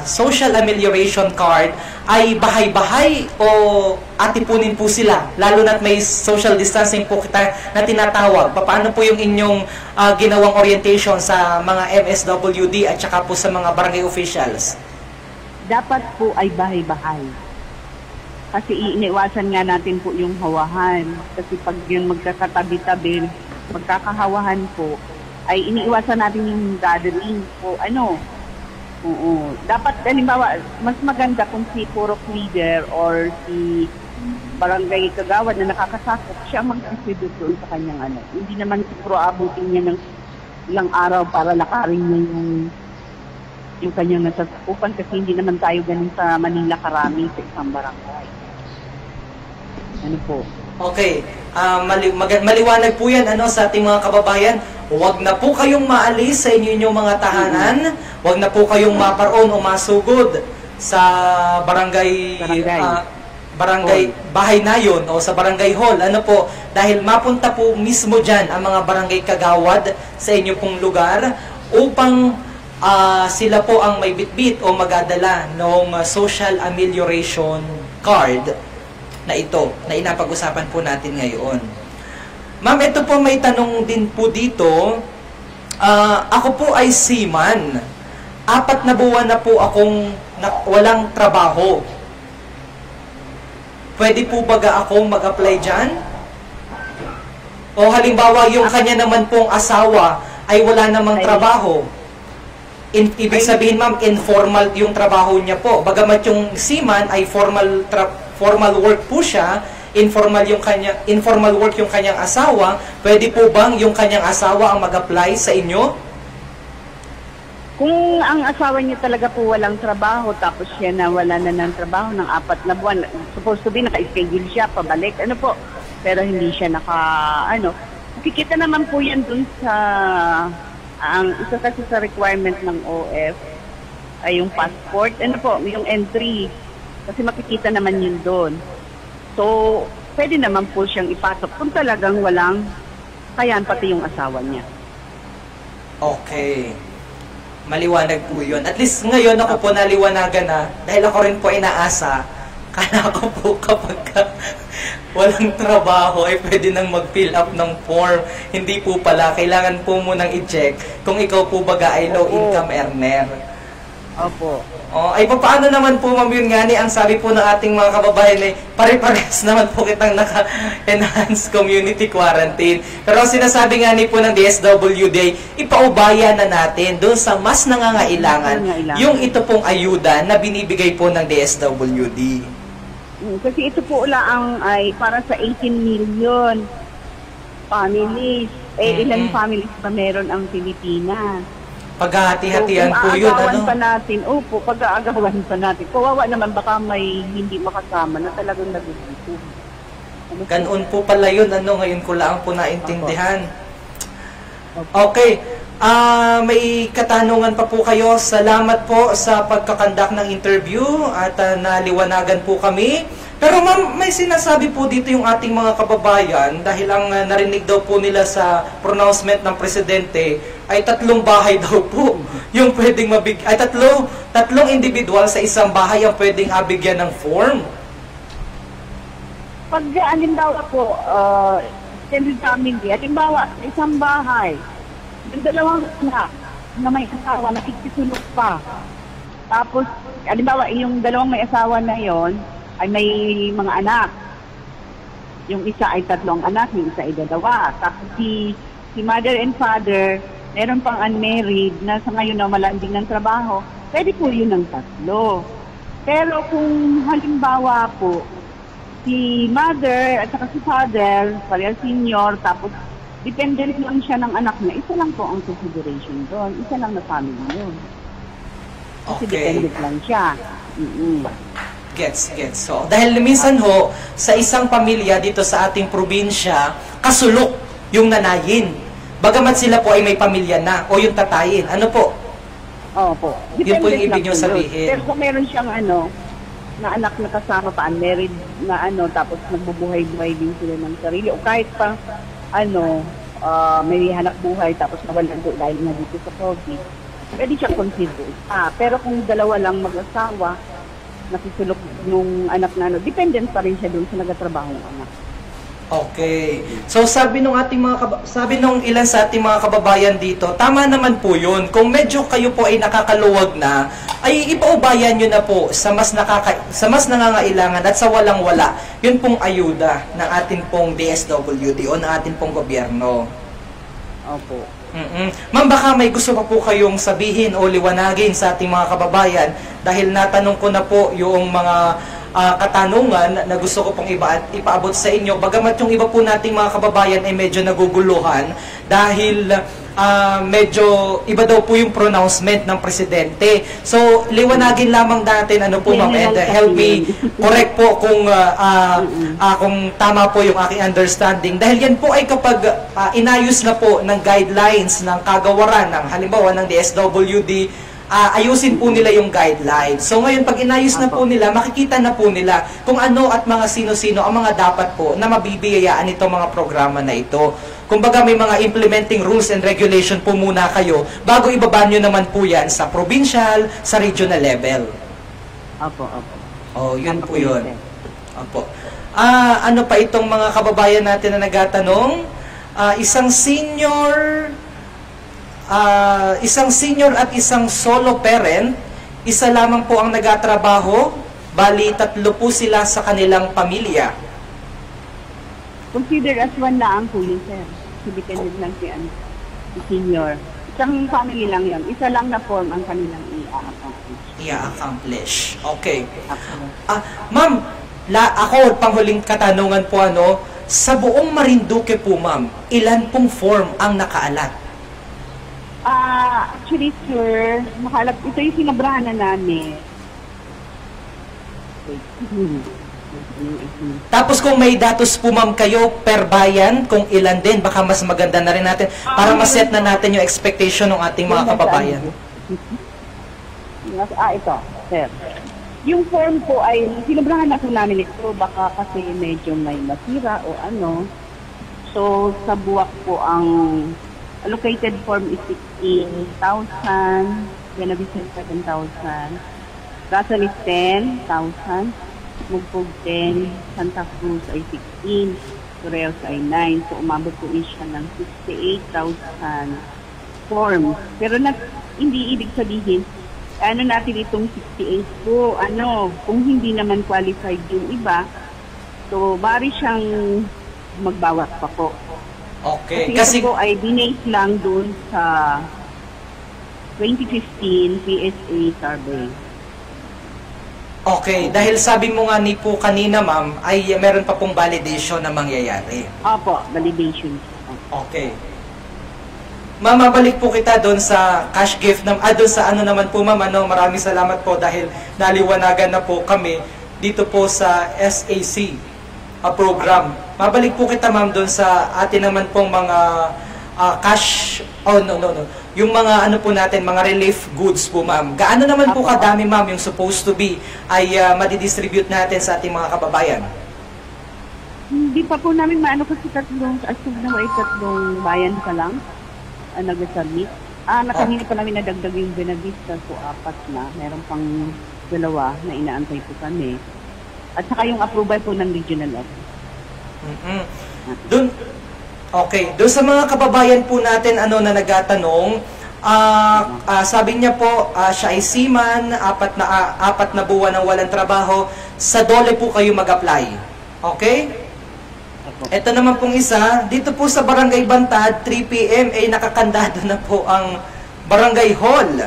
social amelioration card ay bahay-bahay o atipunin po sila? Lalo na't may social distancing po kita na tinatawag. Paano po yung inyong ginawang orientation sa mga MSWD at saka po sa mga barangay officials? Dapat po ay bahay-bahay. Kasi iniwasan nga natin po yung hawahan. Kasi pag yung magkakatabi-tabi, magkakahawahan po, ay iniiwasan natin yung gathering po. Oo. Dapat, halimbawa, mas maganda kung si purok leader or si barangay kagawad na nakakasakot, siya mag-contribute doon sa kanyang Hindi naman siguro abutin niya ng ilang araw para lakarin niya yung kanyang nasasakupan kasi hindi naman tayo ganun sa Manila karami sa isang barangay. Ano po? Okay. Maliwanag po yan sa ating mga kababayan. Huwag na po kayong maalis sa inyong mga tahanan. Huwag na po kayong maparoon o masugod sa barangay bahay na yun o sa barangay hall. Dahil mapunta po mismo dyan ang mga barangay kagawad sa inyo pong lugar upang sila po ang may bitbit o magadala ng social amelioration card na ito, na inapag-usapan po natin ngayon. Ma'am, ito po may tanong din po dito. Ako po ay seaman. 4 na buwan na po akong walang trabaho. Pwede po baga akong mag-apply dyan? O halimbawa, yung kanya naman pong asawa ay wala namang trabaho. Ibig sabihin, ma'am, informal yung trabaho niya po. Bagamat yung seaman ay formal work po siya, informal work yung kanyang asawa, pwede po bang yung kanyang asawa ang mag-apply sa inyo? Kung ang asawa niya talaga po walang trabaho, tapos siya na wala na ng trabaho ng 4 na buwan, supposed to be naka-schedule siya, pabalik, ano po, pero hindi siya makikita naman po yan dun sa, ang isa kasi sa requirement ng OF, ay yung passport, yung entry, kasi makikita naman yun doon. So, pwede naman po siyang ipasok kung talagang walang kayan, pati yung asawa niya. Okay. Maliwanag po yun. At least ngayon ako po naliwanagan na, dahil ako rin po inaasa, kala ko po kapag walang trabaho ay pwede nang mag-fill up ng form. Hindi po pala. Kailangan po munang i-check kung ikaw po baga ay low-income earner. Opo. Ay paano naman po, Ma'am Yun Ngani, ang sabi po ng ating mga kababayan ay pare-pares naman po kitang naka-enhanced community quarantine. Pero ang sinasabi nga ni po ng DSWD, ipaubaya na natin doon sa mas nangangailangan yung ito pong ayuda na binibigay po ng DSWD. Kasi ito po lang ay para sa 18 million families. Ilan families pa meron ang Pilipinas? Paghahati-hatian po yun, pag-aagawan pa natin. Kawawa naman baka may hindi makasama na talagang nagugutom. Ganoon po pala yun, ngayon ko lang po naintindihan. Okay. May katanungan pa po kayo. Salamat po sa pagkakandak ng interview at naliwanagan po kami. Pero ma'am, may sinasabi po dito yung ating mga kababayan dahil ang narinig daw po nila sa pronouncement ng presidente ay 3 bahay daw po yung pwedeng ay tatlong individual sa isang bahay ang pwedeng abigyan ng form. Pag halimbawa po, extended family, halimbawa, isang bahay, yung 2 anak na may asawa, nakikisulok pa. Tapos, halimbawa, yung 2 may asawa na yon ay may mga anak. Yung isa ay 3 anak, yung isa ay 2. Tapos si mother and father, meron pang unmarried na sa ngayon na malanding ng trabaho, pwede po yun ng 3. Pero kung halimbawa po, si mother at saka si father, parehas senior, tapos dependent lang siya ng anak niya, isa lang po ang consideration doon. Isa lang na family yun. Kasi dependent lang siya. Gets. So, dahil minsan ho, sa isang pamilya dito sa ating probinsya, kasulok yung nanayin. Bagamat sila po ay may pamilya na o yung tatayin. Ano po? Opo. Yun po yung ibig nyo sabihin. Pero kung meron siyang na anak na kasama pa, unmarried na tapos nagbubuhay-buhay din sila ng sarili. O kahit pa, may hanap buhay tapos nawalan doon dahil na dito sa COVID, pwede siya consider. Pero kung 2 lang mag-asawa, nasisulok nung anak na dependent pa rin siya doon sa nagatrabaho ng anak. Okay. So sabi nung ilan sa ating mga kababayan dito, tama naman po 'yun. Kung medyo kayo po ay nakakaluwag na, ay ipaubayan niyo na po sa mas nangangailangan at sa walang-wala. 'Yun pong ayuda ng ating pong DSWD o ng ating pong gobyerno. Opo. Ma'am, baka may gusto pa po kayong sabihin o liwanagin sa ating mga kababayan dahil natanong ko na po yung mga katanungan na gusto ko pong ipaabot sa inyo. Bagamat yung iba po nating mga kababayan ay medyo naguguluhan dahil medyo iba daw po yung pronouncement ng presidente. So, liwanagin lamang natin po ma'am, and help me correct po kung tama po yung aking understanding. Dahil yan po ay kapag inayos na po ng guidelines ng kagawaran ng halimbawa ng DSWD, ayusin po nila yung guidelines. So ngayon, pag inayos na po nila, makikita na po nila kung ano at mga sino-sino ang mga dapat po na mabibiyayaan itong mga programa na ito. Kumbaga may mga implementing rules and regulation po muna kayo bago ibaba nyo naman po yan sa provincial, sa regional level. Opo. Yun po yun. Opo. Ano pa itong mga kababayan natin na nagatanong? Isang senior at isang solo parent, isa lamang po ang nagatrabaho, bali 3 po sila sa kanilang pamilya. Consider as 1 lang po yun, sir. Dependent lang si senior. Isang family lang yun. Isa lang na form ang kanilang i-accomplish. I-accomplish. Okay. Ma'am, ako, panghuling katanungan po, sa buong Marinduque po, ma'am, ilan pong form ang nakaalat? Actually, sir, ito yung sinabrahan na namin. Tapos kung may datos po, ma'am, kayo per bayan, kung ilan din, baka mas maganda na rin natin para maset na natin yung expectation ng ating mga kababayan. Ito, sir. Yung form po ay, sinabrahan na po namin ito, baka kasi medyo may masira o ano. So, sa buwak po ang allocated form is 16,000, Benavision 7,000, Gasol is 10,000, Mugpog 10, Santa Cruz ay 16, Torreos ay 9. So, umabot po siya ng 68,000 forms. Pero hindi ibig sabihin, natin itong 68 po, kung hindi naman qualified yung iba, so, bari siyang magbawas pa po. Okay. Kasi ito po ay dinate lang dun sa 2015 PSA survey. Okay, dahil sabi mo nga ni po kanina, ma'am, ay meron pa pong validation na mangyayari. Opo, validation. Okay. Ma'am, mabalik po kita doon sa cash gift, doon sa naman po, ma'am, maraming salamat po dahil naliwanagan na po kami dito po sa SAC program. Mabalik po kita, ma'am, doon sa atin naman pong mga cash, yung mga po natin, mga relief goods po, ma'am. Gaano naman po kadami, ma'am, yung supposed to be ay madidistribute natin sa ating mga kababayan? Hindi pa po namin kasi tatlong bayan pa lang nag-submit. Kanina pa namin nadagdag yung Benavista, so 4 na. Meron pang 2 na inaantay po kami. At saka yung approval po ng regional office. Doon sa mga kababayan po natin na nagatanong, sabi niya po, siya ay seaman, 4 na buwan ng walang trabaho, sa DOLE po kayo mag-apply. Okay? Ito naman pong isa, dito po sa Barangay Bantad, 3 p.m. ay nakakandado na po ang barangay hall.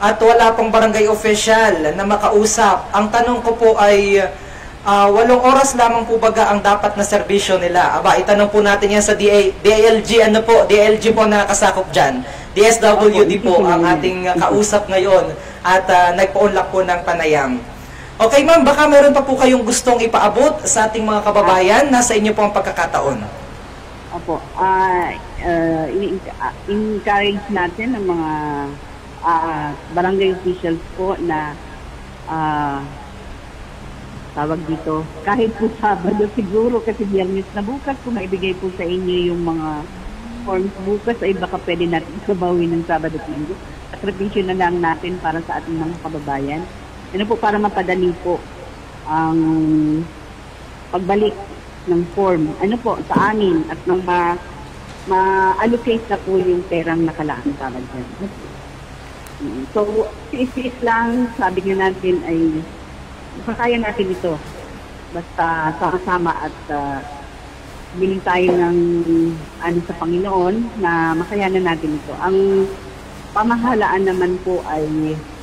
At wala pong barangay official na makausap. Ang tanong ko po ay, 8 oras lamang po baga ang dapat na serbisyo nila? Itanong po natin yan sa DLG, DLG po na nakasakop dyan. DSWD po ang ating kausap ngayon at nagpa-unlock po ng panayam. Okay, ma'am, baka meron pa po kayong gustong ipaabot sa ating mga kababayan. Nasa inyo po ang pagkakataon. Opo. In-encourage natin ang mga barangay officials po na tawag dito, kahit po Sabado siguro, kasi Biyernes na bukas, kung maibigay po sa inyo yung mga forms bukas, ay baka pwede natin sabawin ng Sabado at Linggo. Sakripisyo na lang natin para sa ating mga kababayan. Para mapadali po ang pagbalik ng form. Sa amin at nang ma-allocate na po yung perang nakalaan para dyan. So, is lang, sabi nga natin ay makakaya natin ito. Basta sama at biling tayo ng sa Panginoon na makayanan natin ito. Ang pamahalaan naman po ay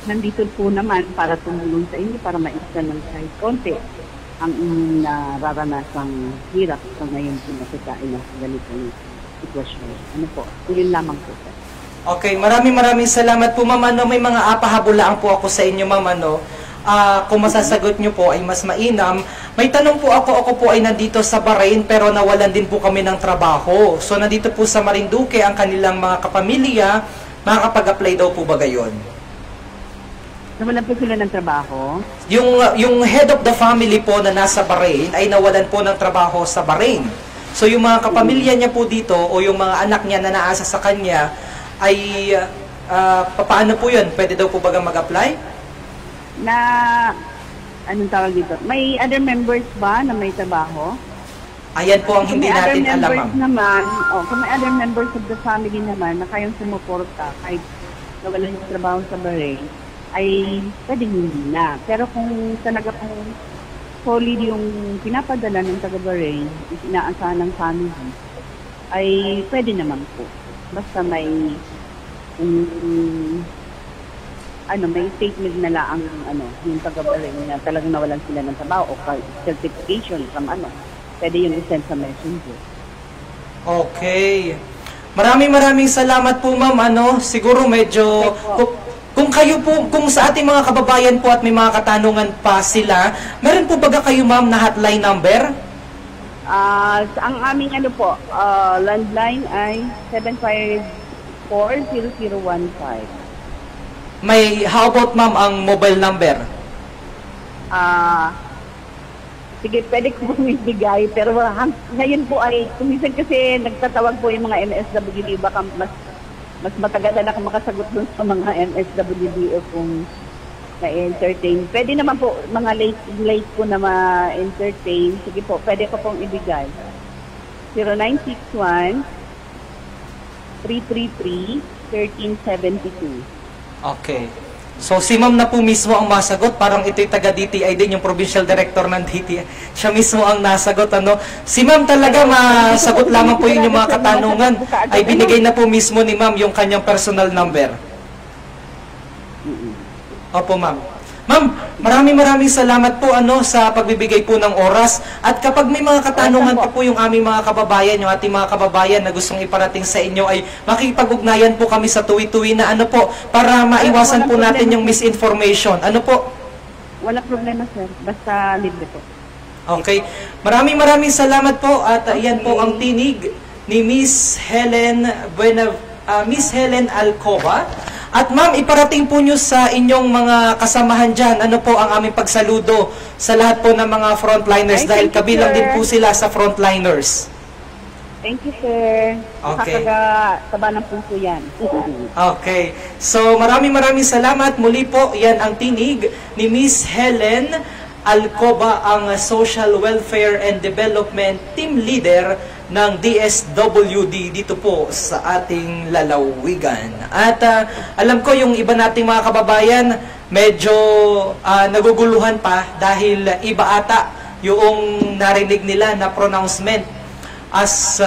nandito po naman para tumulong sa inyo, para maisa ng kahit konti ang nararanasang hirap sa ngayon po na sa ganitong sitwasyon. Yun lamang po. Okay, maraming salamat po, ma'am. May mga pahabulaan po ako sa inyo, ma'am. Kung masasagot nyo po ay mas mainam. May tanong po ako po ay nandito sa Bahrain pero nawalan din po kami ng trabaho. So nandito po sa Marinduque ang kanilang mga kapamilya, makakapag-apply daw po ba gayon? Nawalan po sila ng trabaho? Yung head of the family po na nasa Bahrain ay nawalan po ng trabaho sa Bahrain. So yung mga kapamilya niya po dito o yung mga anak niya na naasa sa kanya ay paano po yun? Pwede daw po baga mag-apply? Anong tawag dito? May other members ba na may trabaho? Ayan po ang hindi natin alam, ma'am. Kung may other members of the family naman na kayong sumuporta kahit nawalan yung trabaho sa Bahrain, ay pwedeng hindi na. Pero kung talaga pong solid yung pinapadala ng taga-Bahrain, inaasahan ng family, ay pwede naman po. Basta may may statement na lang yung taga-barangay na talagang nawalan sila ng trabaho o certification from pwede yung isend sa messenger. Okay. Maraming salamat po, ma'am. Siguro medyo kung kayo po, kung sa ating mga kababayan po at may mga katanungan pa sila, meron po baga kayo, ma'am, na hotline number? Ang aming landline ay 754-0015. How about, ma'am, ang mobile number? Sige, pwede ko pong ibigay, pero ngayon po ay, kumisan kasi nagtatawag po yung mga MSWD, baka mas matagal na makasagot dun sa mga MSWD kung na-entertain. Pwede naman po, mga late po na ma-entertain. Sige po, pwede ko pong ibigay. 0961-333-1372. Okay. So, si ma'am na po mismo ang masagot. Parang ito'y taga-DTI din, yung provincial director ng DTI. Siya mismo ang nasagot, Si ma'am talaga, masagot lamang po yun yung mga katanungan. Ay binigay na po mismo ni ma'am yung kanyang personal number. Opo, ma'am. Ma'am, maraming salamat po sa pagbibigay po ng oras. At kapag may mga katanungan pa po yung aming mga kababayan, yung ating mga kababayan na gustong iparating sa inyo, ay makikipag-ugnayan po kami sa tuwi-tuwi na para maiwasan po natin yung misinformation. Wala problema, sir. Basta libre po. Okay. Maraming salamat po. At yan po ang tinig ni Miss Helen Alcoba. At ma'am, iparating po nyo sa inyong mga kasamahan dyan, po ang aming pagsaludo sa lahat po ng mga frontliners dahil kabilang din po sila sa frontliners. Thank you, sir. Okay. Taba ng puso yan. Okay. So, maraming salamat. Muli po, yan ang tinig ni Miss Helen Alcoba, ang Social Welfare and Development Team Leader ng DSWD dito po sa ating lalawigan. At alam ko yung iba nating mga kababayan medyo naguguluhan pa dahil iba ata yung narinig nila na pronouncement as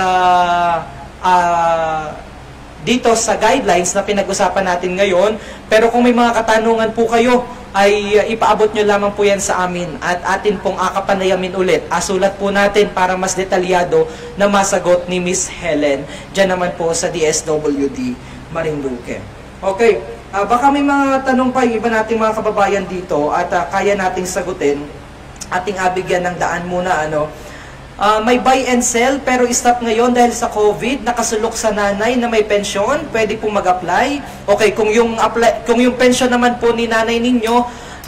dito sa guidelines na pinag-usapan natin ngayon. Pero kung may mga katanungan po kayo, ay ipaabot nyo lamang po yan sa amin at atin pong akapanayamin ulit. Asulat po natin para mas detalyado na masagot ni Miss Helen. Diyan naman po sa DSWD Marinduque. Okay, baka may mga tanong pa yung iba nating mga kababayan dito at kaya nating sagutin. Ating abigyan ng daan muna. May buy and sell pero stop ngayon dahil sa COVID, nakasulok sa nanay na may pensyon, pwede pong mag-apply. Okay, kung yung pensyon naman po ni nanay ninyo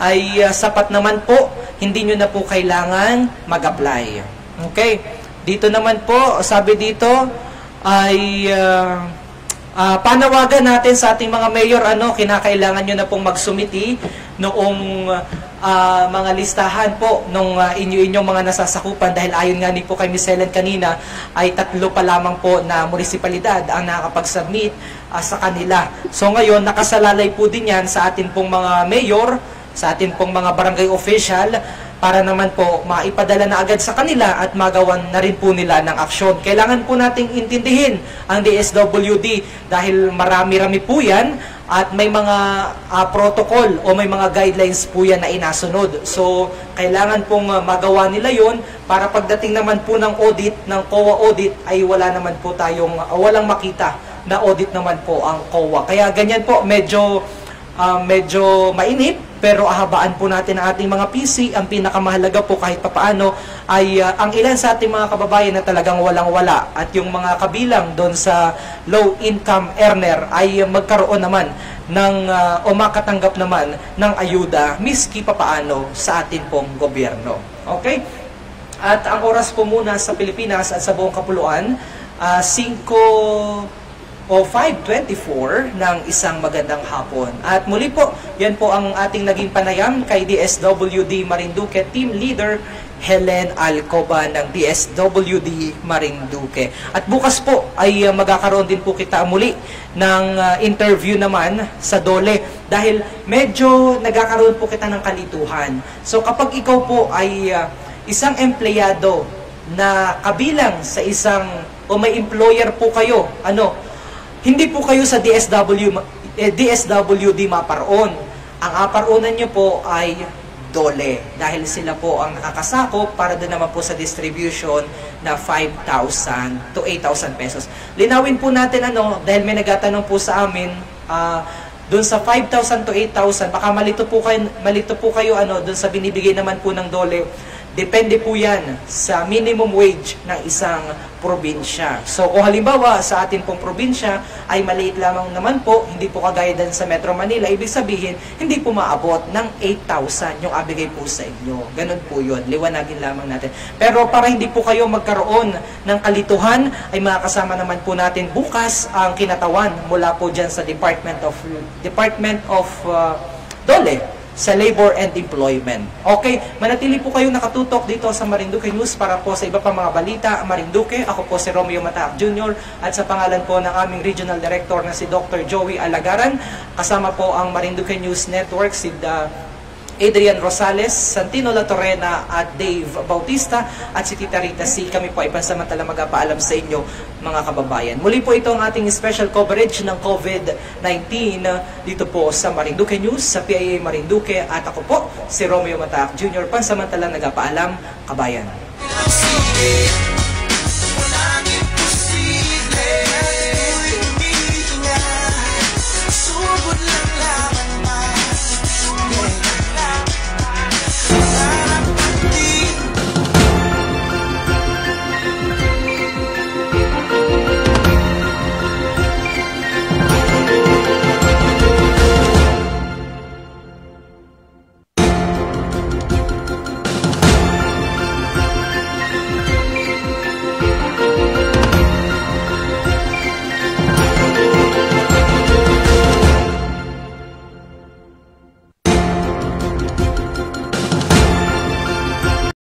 ay sapat naman po, hindi nyo na po kailangan mag-apply. Okay, dito naman po, sabi dito ay panawagan natin sa ating mga mayor, kinakailangan nyo na pong magsumiti noong mga listahan po nung inyong mga nasasakupan dahil ayon nga ni po kay Miss Helen kanina ay 3 pa lamang po na munisipalidad ang nakakapag-submit sa kanila. So ngayon nakasalalay po din yan sa atin pong mga mayor, sa atin pong mga barangay official para naman po maipadala na agad sa kanila at magawan na rin po nila ng aksyon. Kailangan po nating intindihin ang DSWD dahil marami-rami po yan at may mga protocol o may mga guidelines po yan na inasunod. So, kailangan pong magawa nila yon para pagdating naman po ng audit, ng COA audit, ay wala naman po tayong, walang makita na audit naman po ang COA. Kaya ganyan po, medyo mainit, pero ahabaan po natin ang ating mga PC. Ang pinakamahalaga po kahit papaano ay ang ilan sa ating mga kababayan na talagang walang-wala at yung mga kabilang doon sa low income earner ay magkaroon naman ng o makatanggap naman ng ayuda miski papaano sa atin pong gobyerno. Okay? At ang oras po muna sa Pilipinas at sa buong kapuluan, 5:24 ng isang magandang hapon. At muli po, yan po ang ating naging panayam kay DSWD Marinduque Team Leader Helen Alcoba ng DSWD Marinduque. At bukas po ay magkakaroon din po kita muli ng interview naman sa DOLE dahil medyo nagkakaroon po kita ng kalituhan. So kapag ikaw po ay isang empleyado na kabilang sa isang o may employer po kayo, hindi po kayo sa DSWD maparoon. Ang aparunan nyo po ay DOLE dahil sila po ang nakakasakop para doon naman po sa distribution na 5,000 to 8,000 pesos. Linawin po natin dahil may nagtatanong po sa amin, doon sa 5,000 to 8,000, baka malito po kayo doon sa binibigay naman po ng DOLE. Depende po yan sa minimum wage ng isang probinsya. So kung halimbawa sa atin pong probinsya ay maliit lamang naman po, hindi po kagaya din sa Metro Manila, ibig sabihin hindi po maabot ng 8,000 yung abigay po sa inyo. Ganun po yun, liwanagin lamang natin. Pero para hindi po kayo magkaroon ng kalituhan, ay makakasama naman po natin bukas ang kinatawan mula po dyan sa Department of DOLE sa Labor and Employment. Okay, manatili po kayo nakatutok dito sa Marinduque News para po sa iba pang mga balita. Marinduque, ako po si Romeo Mataak Jr. at sa pangalan po ng aming Regional Director na si Dr. Joey Alagaran, kasama po ang Marinduque News Network, si Adrian Rosales, Santino Latorena at Dave Bautista at si Tita Rita C. Kami po ay pansamantala magpapaalam sa inyo mga kababayan. Muli po ito ang ating special coverage ng COVID-19 dito po sa Marinduque News, sa PIA Marinduque at ako po si Romeo Mataak Jr. pansamantala nagpapaalam kabayan.